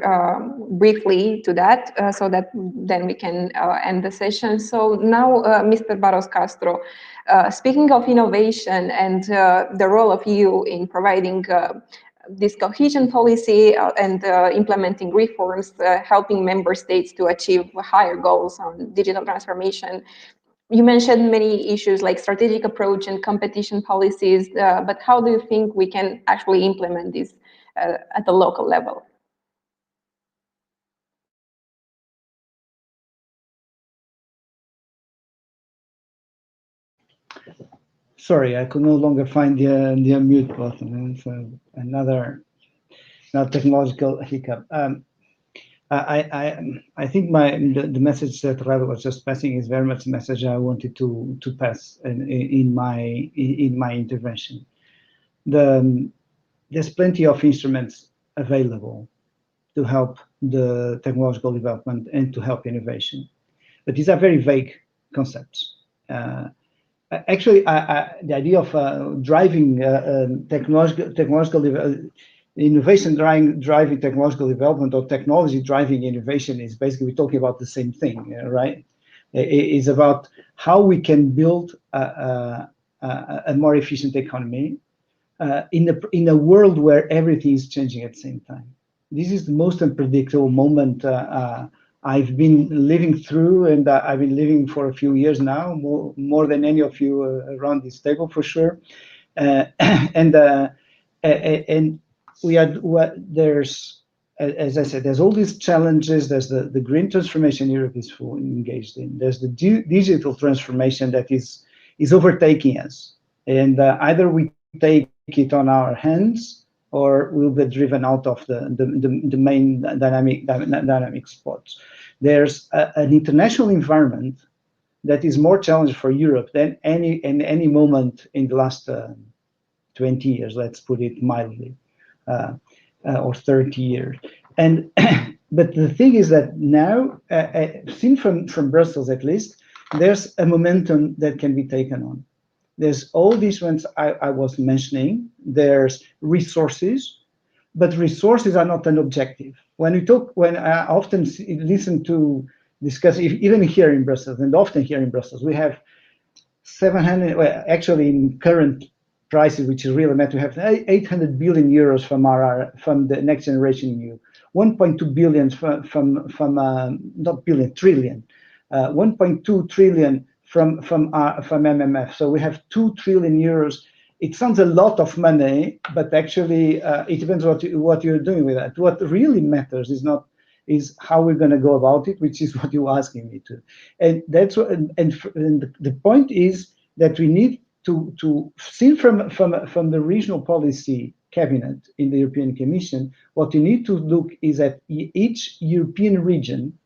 briefly to that, so that then we can end the session. So now, Mr. Barros Castro, speaking of innovation and the role of EU in providing this cohesion policy and implementing reforms, helping member states to achieve higher goals on digital transformation. You mentioned many issues like strategic approach and competition policies, but how do you think we can actually implement this at the local level? Sorry, I could no longer find the unmute button. So another technological hiccup. I think the message that Radu was just passing is very much the message I wanted to pass in my intervention. There's plenty of instruments available to help the technological development and to help innovation, but these are very vague concepts. Actually, the idea of driving technological innovation driving technological development, or technology driving innovation, is basically, we're talking about the same thing, right? It's about how we can build a more efficient economy in a world where everything is changing at the same time. This is the most unpredictable moment I've been living through, and I've been living for a few years now, more than any of you around this table, for sure. And there's, as I said, there's all these challenges. There's the green transformation Europe is fully engaged in. There's the digital transformation that is overtaking us, and either we take it on our hands, or we'll be driven out of the main dynamic spots. There's an international environment that is more challenging for Europe than any moment in the last 20 years, let's put it mildly, or 30 years. And but the thing is that now, seen from Brussels at least, there's a momentum that can be taken on. There's all these ones I was mentioning. There's resources, but resources are not an objective. When I often listen to discuss, even here in Brussels, and often here in Brussels, we have 700, well, actually in current prices, which is really meant to have 800 billion euros from the Next Generation EU, 1.2 billion from not billion, trillion, 1.2 trillion from MMF. So we have 2 trillion euros it sounds a lot of money, but actually it depends what you're doing with that. What really matters is how we're going to go about it, which is what you're asking me to. And that's what, and the point is that we need to see from the regional policy cabinet in the European Commission, what you need to look is at each European region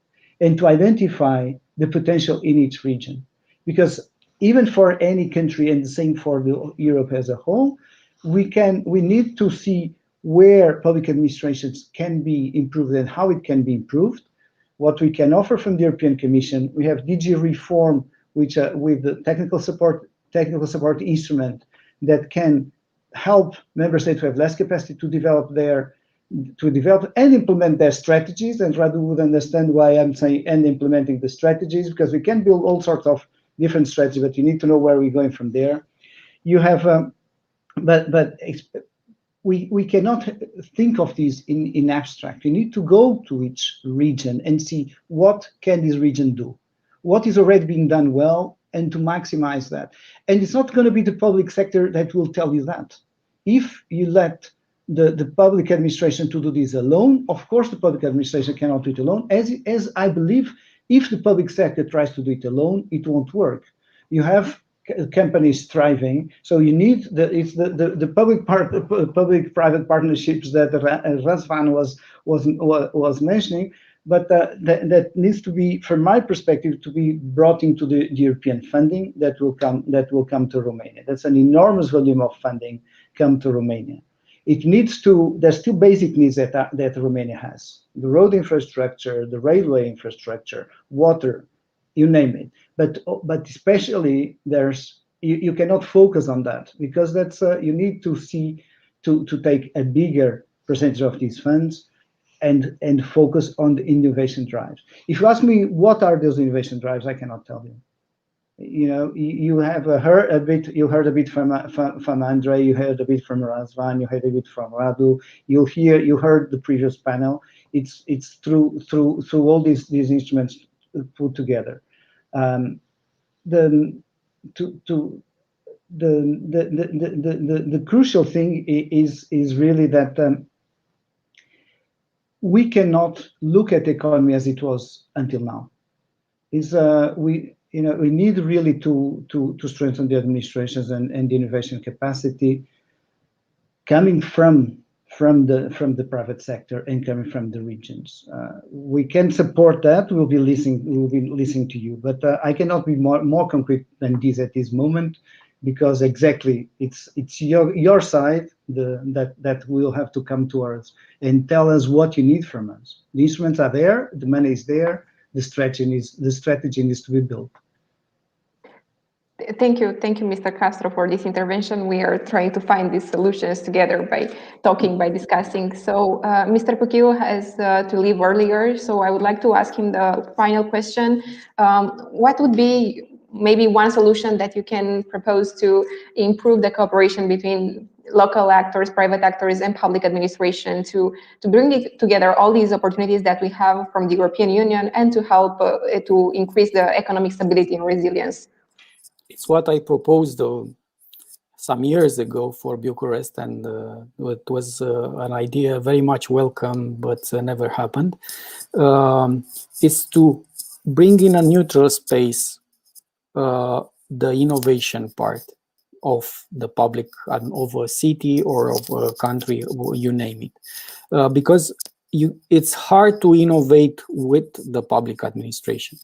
and to identify the potential in each region. Because even for any country, and the same for Europe as a whole, we need to see where public administrations can be improved and how it can be improved. What we can offer from the European Commission, we have DG Reform, which with the technical support instrument that can help member states who have less capacity to develop and implement their strategies. And Radu would understand why I'm saying and implementing the strategies, because we can build all sorts of different strategies, but you need to know where we're going from there. You have, we cannot think of these in abstract. You need to go to each region and see what can this region do, what is already being done well, and to maximize that. And it's not going to be the public sector that will tell you that. If you let the public administration to do this alone, of course the public administration cannot do it alone, as I believe if the public sector tries to do it alone, it won't work. You have companies thriving, so you need the public-private partnerships that Razvan was mentioning, but that needs to be, from my perspective, to be brought into the European funding that will come to Romania. That's an enormous volume of funding come to Romania. It needs to. There's still basic needs that Romania has: the road infrastructure, the railway infrastructure, water, you name it. But especially you cannot focus on that, because that's you need to see to take a bigger percentage of these funds and focus on the innovation drives. If you ask me what are those innovation drives, I cannot tell you. You know, you have heard a bit. You heard a bit from Andre. You heard a bit from Razvan. You heard a bit from Radu. You heard the previous panel. It's through all these instruments put together. The crucial thing is really that we cannot look at the economy as it was until now. We need really to strengthen the administrations and the innovation capacity coming from the private sector and coming from the regions. We can support that. We'll be listening to you, but I cannot be more concrete than this at this moment, because exactly it's your side that will have to come to us and tell us what you need from us. The instruments are there, the money is there, the strategy needs to be built. Thank you, Mr. Castro, for this intervention. We are trying to find these solutions together by discussing. So Mr. Puciu has to leave earlier, so I would like to ask him the final question. What would be maybe one solution that you can propose to improve the cooperation between local actors, private actors, and public administration to bring together all these opportunities that we have from the European Union and to help to increase the economic stability and resilience? It's what I proposed some years ago for Bucharest, and it was an idea very much welcome, but never happened. Is to bring in a neutral space the innovation part of the public, of a city or of a country, you name it, because it's hard to innovate with the public administration.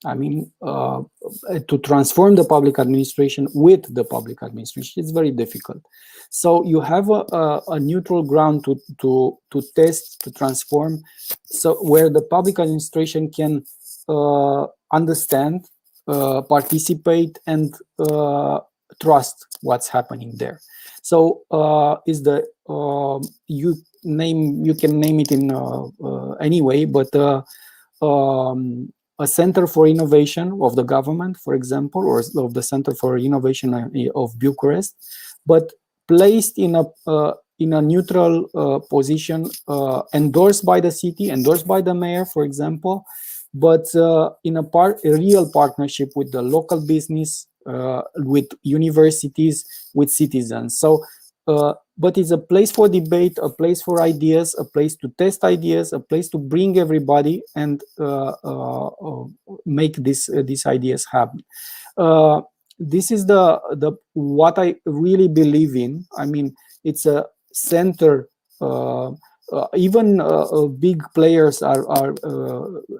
I mean, to transform the public administration with the public administration, it's very difficult. So you have a neutral ground to test, to transform, so where the public administration can understand, participate, and trust what's happening there. So you can name it in any way, but a center for innovation of the government, for example, or of the Center for Innovation of Bucharest, but placed in a neutral position, endorsed by the city, endorsed by the mayor, for example, but in a real partnership with the local business, with universities, with citizens. So, but it's a place for debate, a place for ideas, a place to test ideas, a place to bring everybody and make these ideas happen. This is the what I really believe in. I mean, it's a center. Even big players are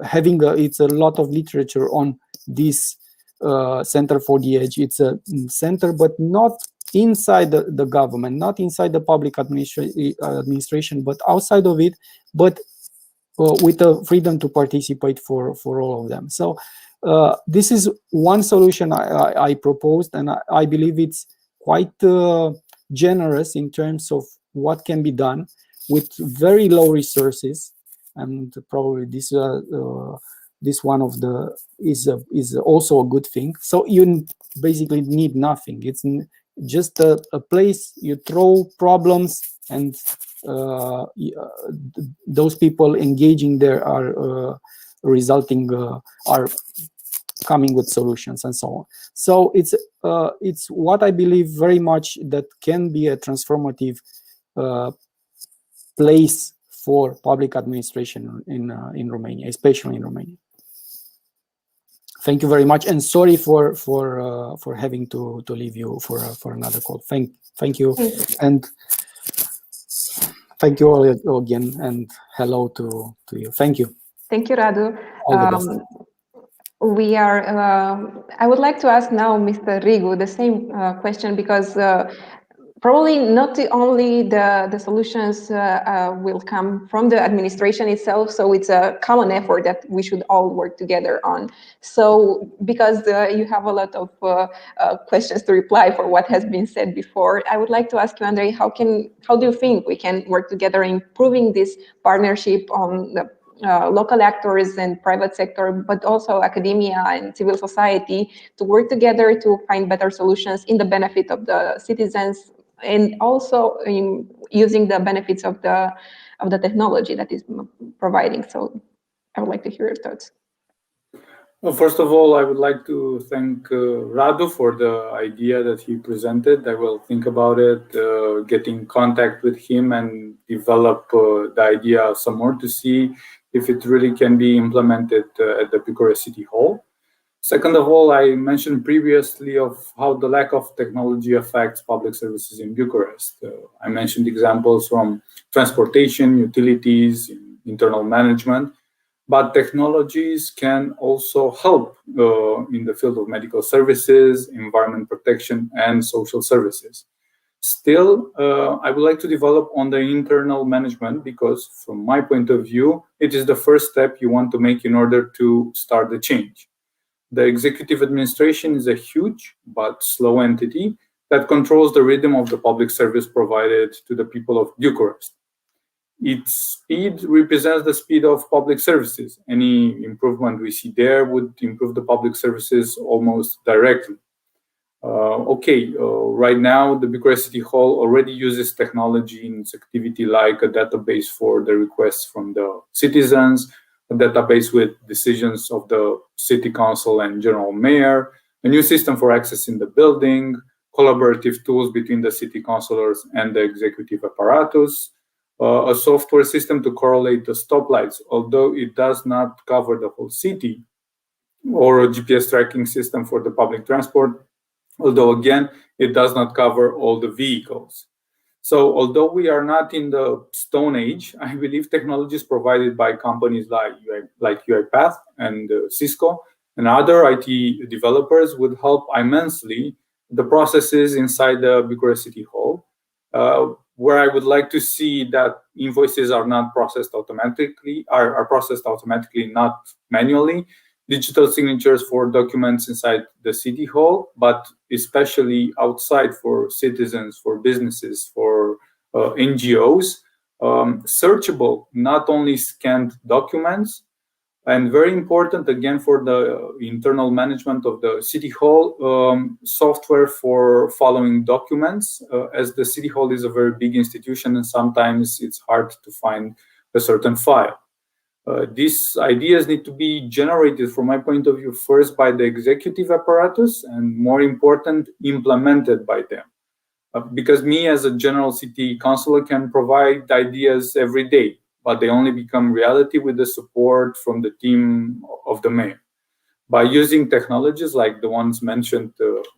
having it's a lot of literature on this center for the edge. It's a center, but not inside the government, not inside the public administration, but outside of it, but with the freedom to participate for all of them. So this is one solution I proposed, and I believe it's quite generous in terms of what can be done with very low resources, and probably this one of the is also a good thing. So you basically need nothing. It's just a place you throw problems, and those people engaging there are resulting are coming with solutions and so on. So it's what I believe very much that can be a transformative place for public administration in Romania, especially in Romania. Thank you very much, and sorry for having to leave you for another call. Thank you, and thank you all again, and hello to you. Thank you. Thank you, Radu. All the best. We are. I would like to ask now Mr. Rigu the same question, because probably not only the solutions will come from the administration itself, so it's a common effort that we should all work together on. So because you have a lot of questions to reply for what has been said before, I would like to ask you, Andrei, how do you think we can work together in improving this partnership on the local actors and private sector, but also academia and civil society, to work together to find better solutions in the benefit of the citizens, and also using the benefits of the technology that is providing? So I would like to hear your thoughts. Well, first of all, I would like to thank Radu for the idea that he presented. I will think about it, get in contact with him and develop the idea some more to see if it really can be implemented at the Bucharest City Hall. Second of all, I mentioned previously of how the lack of technology affects public services in Bucharest. I mentioned examples from transportation, utilities, internal management, but technologies can also help in the field of medical services, environment protection, and social services. Still, I would like to develop on the internal management, because from my point of view, it is the first step you want to make in order to start the change. The executive administration is a huge but slow entity that controls the rhythm of the public service provided to the people of Bucharest. Its speed represents the speed of public services. Any improvement we see there would improve the public services almost directly. Right now, the Bucharest City Hall already uses technology in its activity, like a database for the requests from the citizens, a database with decisions of the city council and general mayor, a new system for accessing the building, collaborative tools between the city councillors and the executive apparatus, a software system to correlate the stoplights, although it does not cover the whole city, or a GPS tracking system for the public transport, although again, it does not cover all the vehicles. So although we are not in the Stone Age, I believe technologies provided by companies like UiPath and Cisco and other IT developers would help immensely the processes inside the Bucharest City Hall, where I would like to see that invoices are not processed automatically, are processed automatically, not manually. Digital signatures for documents inside the City Hall, but especially outside for citizens, for businesses, for NGOs. Searchable, not only scanned documents, and very important again for the internal management of the City Hall, software for following documents, as the City Hall is a very big institution and sometimes it's hard to find a certain file. These ideas need to be generated, from my point of view, first by the executive apparatus, and more important, implemented by them. Because me as a general city councillor can provide ideas every day, but they only become reality with the support from the team of the mayor. By using technologies like the ones mentioned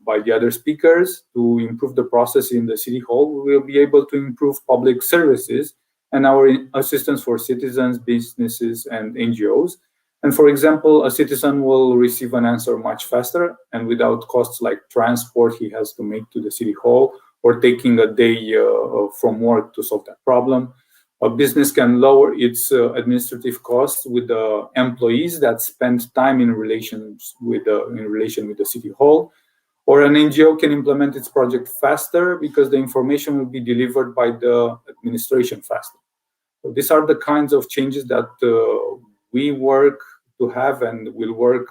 by the other speakers to improve the process in the city hall, we will be able to improve public services and our assistance for citizens, businesses, and NGOs. And for example, a citizen will receive an answer much faster and without costs like transport he has to make to the city hall or taking a day from work to solve that problem. A business can lower its administrative costs with the employees that spend time in relation with the city hall, or an NGO can implement its project faster because the information will be delivered by the administration faster. So these are the kinds of changes that we work to have and will work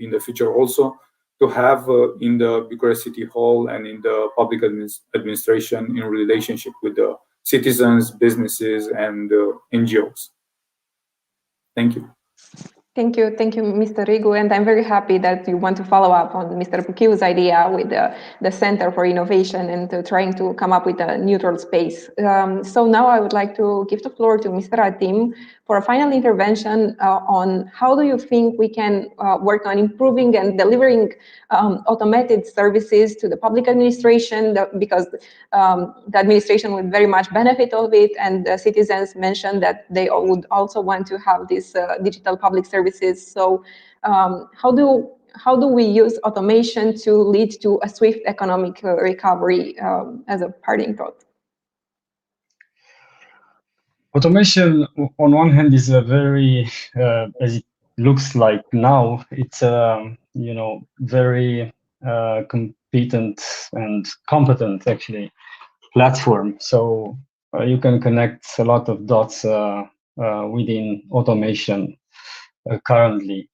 in the future also to have in the Bucharest City Hall and in the public administration in relationship with the citizens, businesses, and NGOs. Thank you. Thank you, Mr. Rigu, and I'm very happy that you want to follow up on Mr. Puchiu's idea with the Center for Innovation and trying to come up with a neutral space. So now I would like to give the floor to Mr. Atim for a final intervention on how do you think we can work on improving and delivering automated services to the public administration, because the administration would very much benefit of it, and the citizens mentioned that they would also want to have this digital public services. So how do we use automation to lead to a swift economic recovery as a parting thought? Automation, on one hand, is a very, as it looks like now, it's a very competent and competent actually platform. So you can connect a lot of dots within automation currently.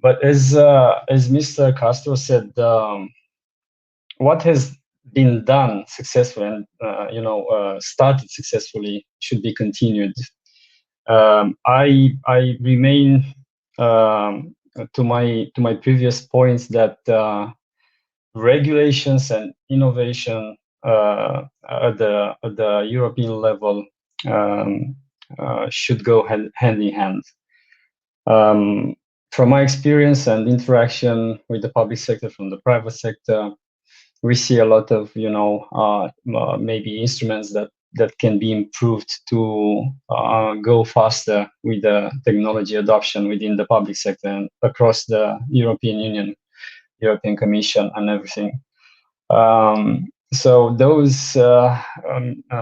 But as Mr. Castro said, what has been done successfully and started successfully should be continued. I remain to my previous points that regulations and innovation at the European level should go hand in hand. From my experience and interaction with the public sector from the private sector, we see a lot of maybe instruments that can be improved to go faster with the technology adoption within the public sector and across the European Union, European Commission, and everything. So those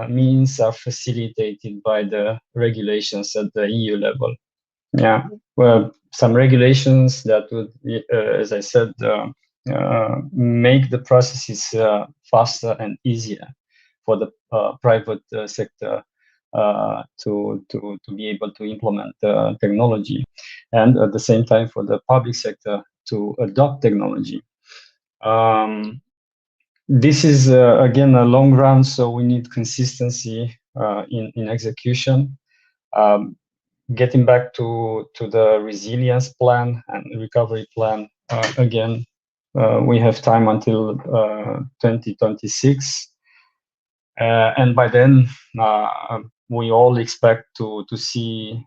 means are facilitated by the regulations at the EU level. Yeah, well, some regulations that would, as I said, make the processes faster and easier for the private sector to be able to implement technology, and at the same time for the public sector to adopt technology. This is again a long run, so we need consistency in execution. Getting back to the resilience plan and recovery plan, again, we have time until 2026. And by then, we all expect to see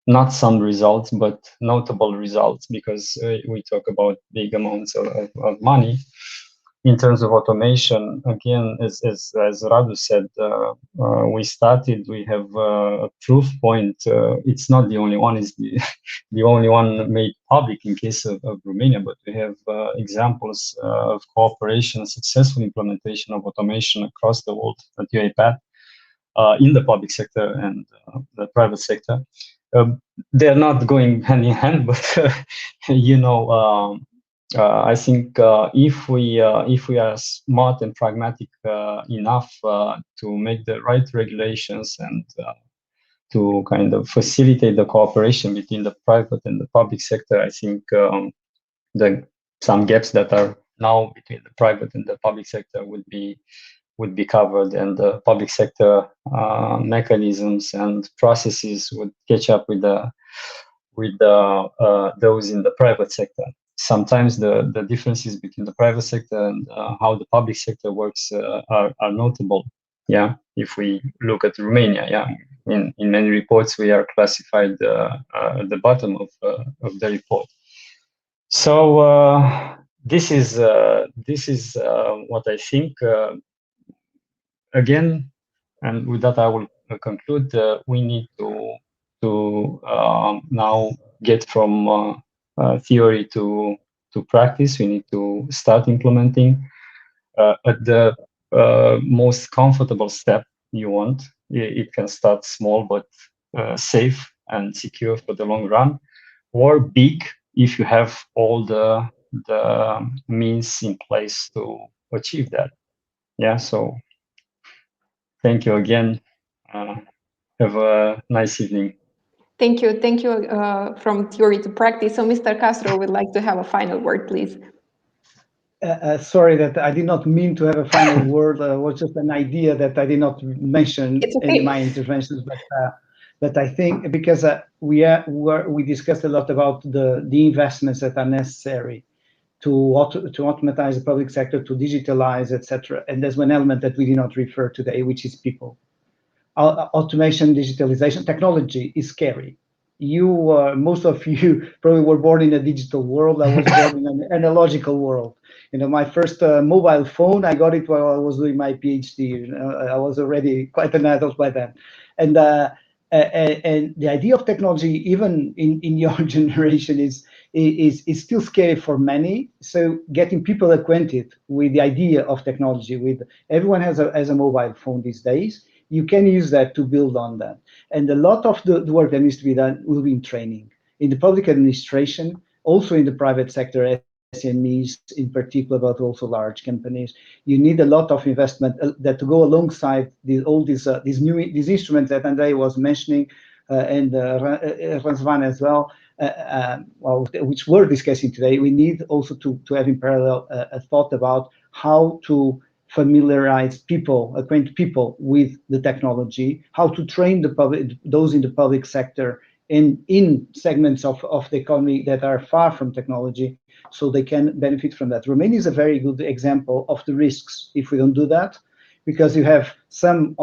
not some results, but notable results, because we talk about big amounts of money. In terms of automation, again, as Radu said, we have a proof point. It's not the only one, it's the only one made public in case of Romania, but we have examples of cooperation, successful implementation of automation across the world at UiPath in the public sector and the private sector. They're not going hand in hand, but I think if we are smart and pragmatic enough to make the right regulations and to kind of facilitate the cooperation between the private and the public sector, I think some gaps that are now between the private and the public sector would be would be covered, and the public sector mechanisms and processes would catch up with those in the private sector. Sometimes the differences between the private sector and how the public sector works are notable. Yeah, if we look at Romania, yeah, in many reports we are classified at the bottom of the report. So this is what I think. Again, and with that I will conclude. We need to now get from theory to practice. We need to start implementing at the most comfortable step you want. It can start small but safe and secure for the long run, or big if you have all the means in place to achieve that. Yeah, so thank you again. Have a nice evening. Thank you. Thank you from theory to practice. So Mr. Castro would like to have a final word, please. Sorry that I did not mean to have a final word. It was just an idea that I did not mention in my interventions. But I think because we discussed a lot about the investments that are necessary to automatize the public sector, to digitalize, etc. And there's one element that we did not refer today, which is people. Automation, digitalization, technology is scary. Most of you probably were born in a digital world. I was born in an analogical world. My first mobile phone, I got it while I was doing my PhD. I was already quite an adult by then. And the idea of technology, even in your generation, is still scary for many. So getting people acquainted with the idea of technology, everyone has a mobile phone these days. You can use that to build on that. And a lot of the work that needs to be done will be in training. In the public administration, also in the private sector, SMEs in particular, but also large companies, you need a lot of investment that to go alongside all these instruments that Andrei was mentioning, and Razvan as well, which we're discussing today. We need also to have in parallel a thought about how to familiarize people, acquaint people with the technology, how to train those in the public sector in segments of the economy that are far from technology, so they can benefit from that. Romania is a very good example of the risks if we don't do that, because you have some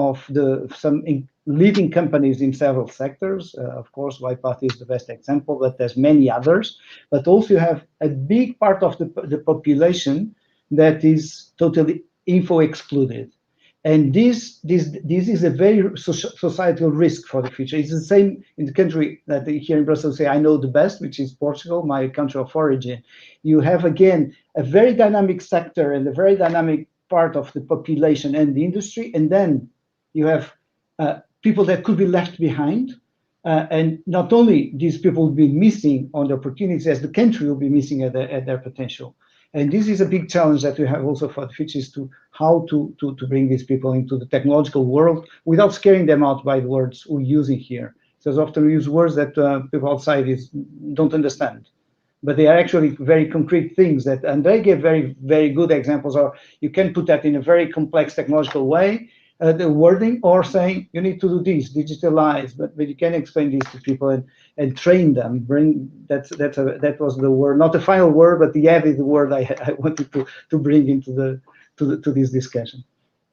leading companies in several sectors. Of course, UiPath is the best example, but there's many others. But also you have a big part of the population that is totally info excluded. And this is a very societal risk for the future. It's the same in the country that here in Brussels say, I know the best, which is Portugal, my country of origin. You have, again, a very dynamic sector and a very dynamic part of the population and the industry. And then you have people that could be left behind. And not only these people will be missing on the opportunities, as the country will be missing at their potential. And this is a big challenge that we have also for the future, is to how to bring these people into the technological world without scaring them out by the words we're using here. Because often we use words that people outside don't understand. But they are actually very concrete things and they give very, very good examples. Or you can put that in a very complex technological way, the wording, or saying you need to do this, digitalize, but you can explain this to people and train them. That was the word, not the final word, but the added word I wanted to bring into this discussion.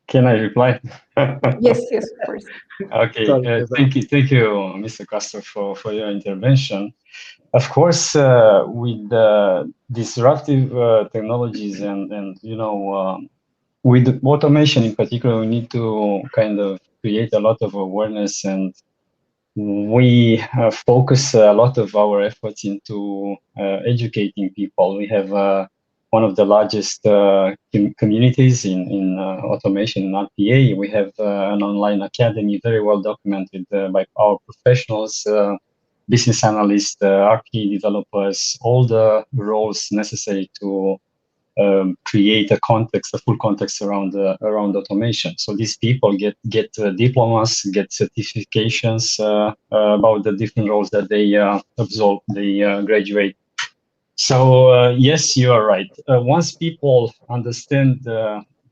Can I reply? Yes, of course. Okay, thank you, Mr. Castro, for your intervention. Of course, with disruptive technologies and with automation in particular, we need to kind of create a lot of awareness, and we focus a lot of our efforts into educating people. We have one of the largest communities in automation in RPA. We have an online academy, very well documented by our professionals, business analysts, RPA developers, all the roles necessary to create a full context around automation. So these people get diplomas, get certifications about the different roles that they graduate. So yes, you are right. Once people understand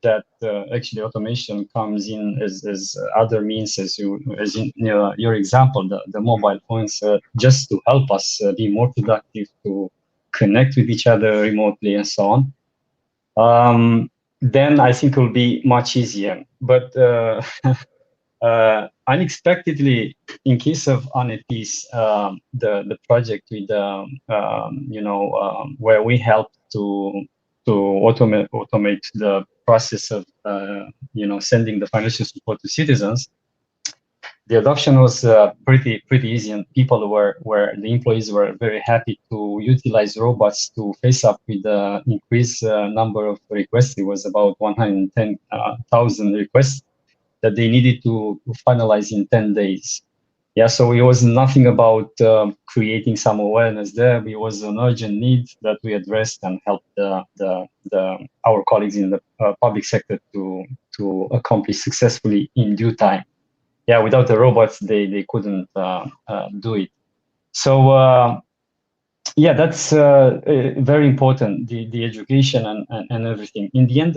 that actually automation comes in as other means, as in your example, the mobile phones, just to help us be more productive, to connect with each other remotely and so on. Then I think it will be much easier. But unexpectedly, in case of UniPath, the project with where we helped to automate the process of sending the financial support to citizens, the adoption was pretty easy, and the employees were very happy to utilize robots to face up with the increased number of requests. It was about 110,000 requests that they needed to finalize in 10 days. Yeah, so it was nothing about creating some awareness there. It was an urgent need that we addressed and helped our colleagues in the public sector to accomplish successfully in due time. Yeah, without the robots, they couldn't do it. So yeah, that's very important, the education and everything. In the end,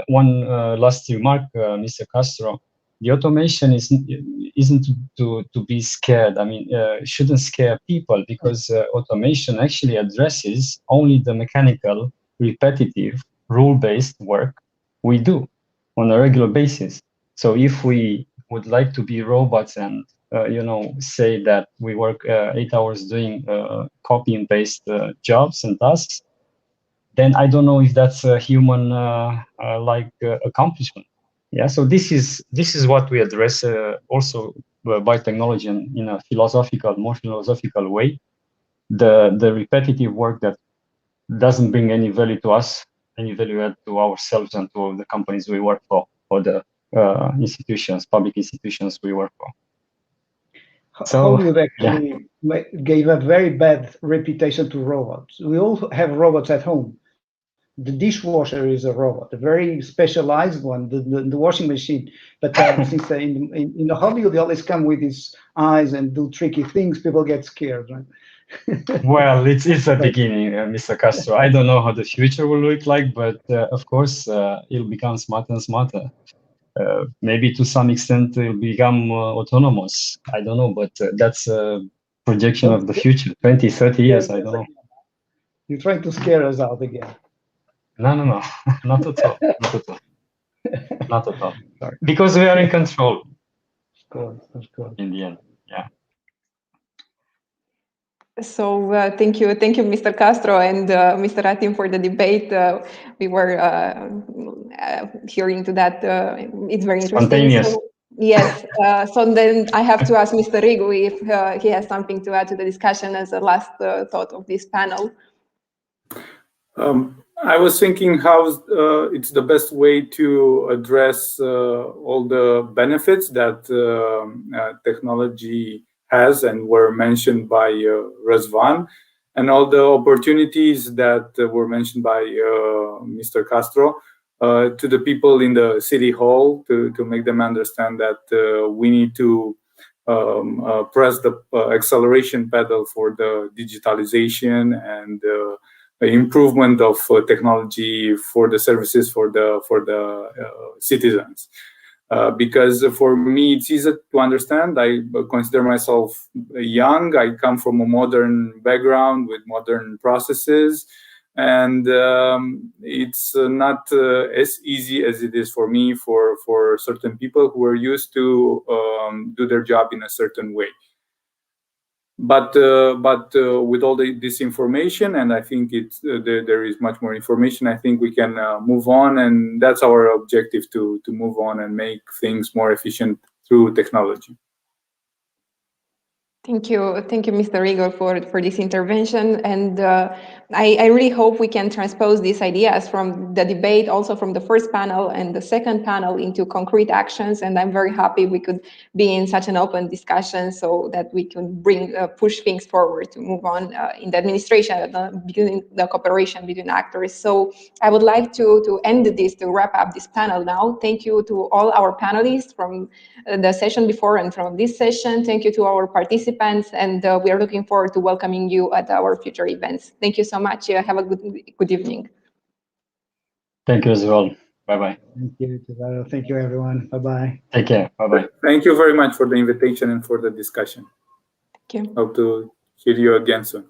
one last remark, Mr. Castro, the automation isn't to be scared. I mean, shouldn't scare people, because automation actually addresses only the mechanical, repetitive, rule-based work we do on a regular basis. So if we would like to be robots and say that we work 8 hours doing copy and paste jobs and tasks, then I don't know if that's a human accomplishment. Yeah, so this is what we address also by technology and in a more philosophical way. The repetitive work that doesn't bring any value to us, any value add to ourselves and to the companies we work for, or the public institutions we work for. So, Hollywood actually gave a very bad reputation to robots. We all have robots at home. The dishwasher is a robot, a very specialized one, the washing machine. But since in Hollywood, they always come with his eyes and do tricky things, people get scared, right? Well, it's a beginning, Mr. Castro. I don't know how the future will look like, but of course, it'll become smarter and smarter. Maybe to some extent it'll become autonomous. I don't know, but that's a projection of the future, 20, 30 years, I don't know. You're trying to scare us out again. No, not at all, not at all. Sorry. Because we are in control. Of course. In the end, yeah. So thank you, Mr. Castro and Mr. Ratim, for the debate. We were hearing to that. It's very interesting. Spontaneous. So, yes. So then I have to ask Mr. Rigu if he has something to add to the discussion as a last thought of this panel. I was thinking how it's the best way to address all the benefits that technology has and were mentioned by Razvan, and all the opportunities that were mentioned by Mr. Castro to the people in the city hall, to make them understand that we need to press the acceleration pedal for the digitalization and improvement of technology for the services for the citizens. Because for me, it's easy to understand. I consider myself young. I come from a modern background with modern processes, and it's not as easy as it is for me for certain people who are used to do their job in a certain way. But with all this information, and I think there is much more information, I think we can move on, and that's our objective, to move on and make things more efficient through technology. Thank you, Mr. Rigor, for this intervention. And I really hope we can transpose these ideas from the debate, also from the first panel and the second panel, into concrete actions. And I'm very happy we could be in such an open discussion so that we can push things forward to move on in the administration, the cooperation between actors. So I would like to end this, to wrap up this panel now. Thank you to all our panelists from the session before and from this session. Thank you to our participants, and we are looking forward to welcoming you at our future events. Thank you so much. Have a good evening. Thank you as well. Bye-bye. Thank you, Cesaro. Thank you, everyone. Bye-bye. Take care. Bye-bye. Thank you very much for the invitation and for the discussion. Thank you. Hope to hear you again soon.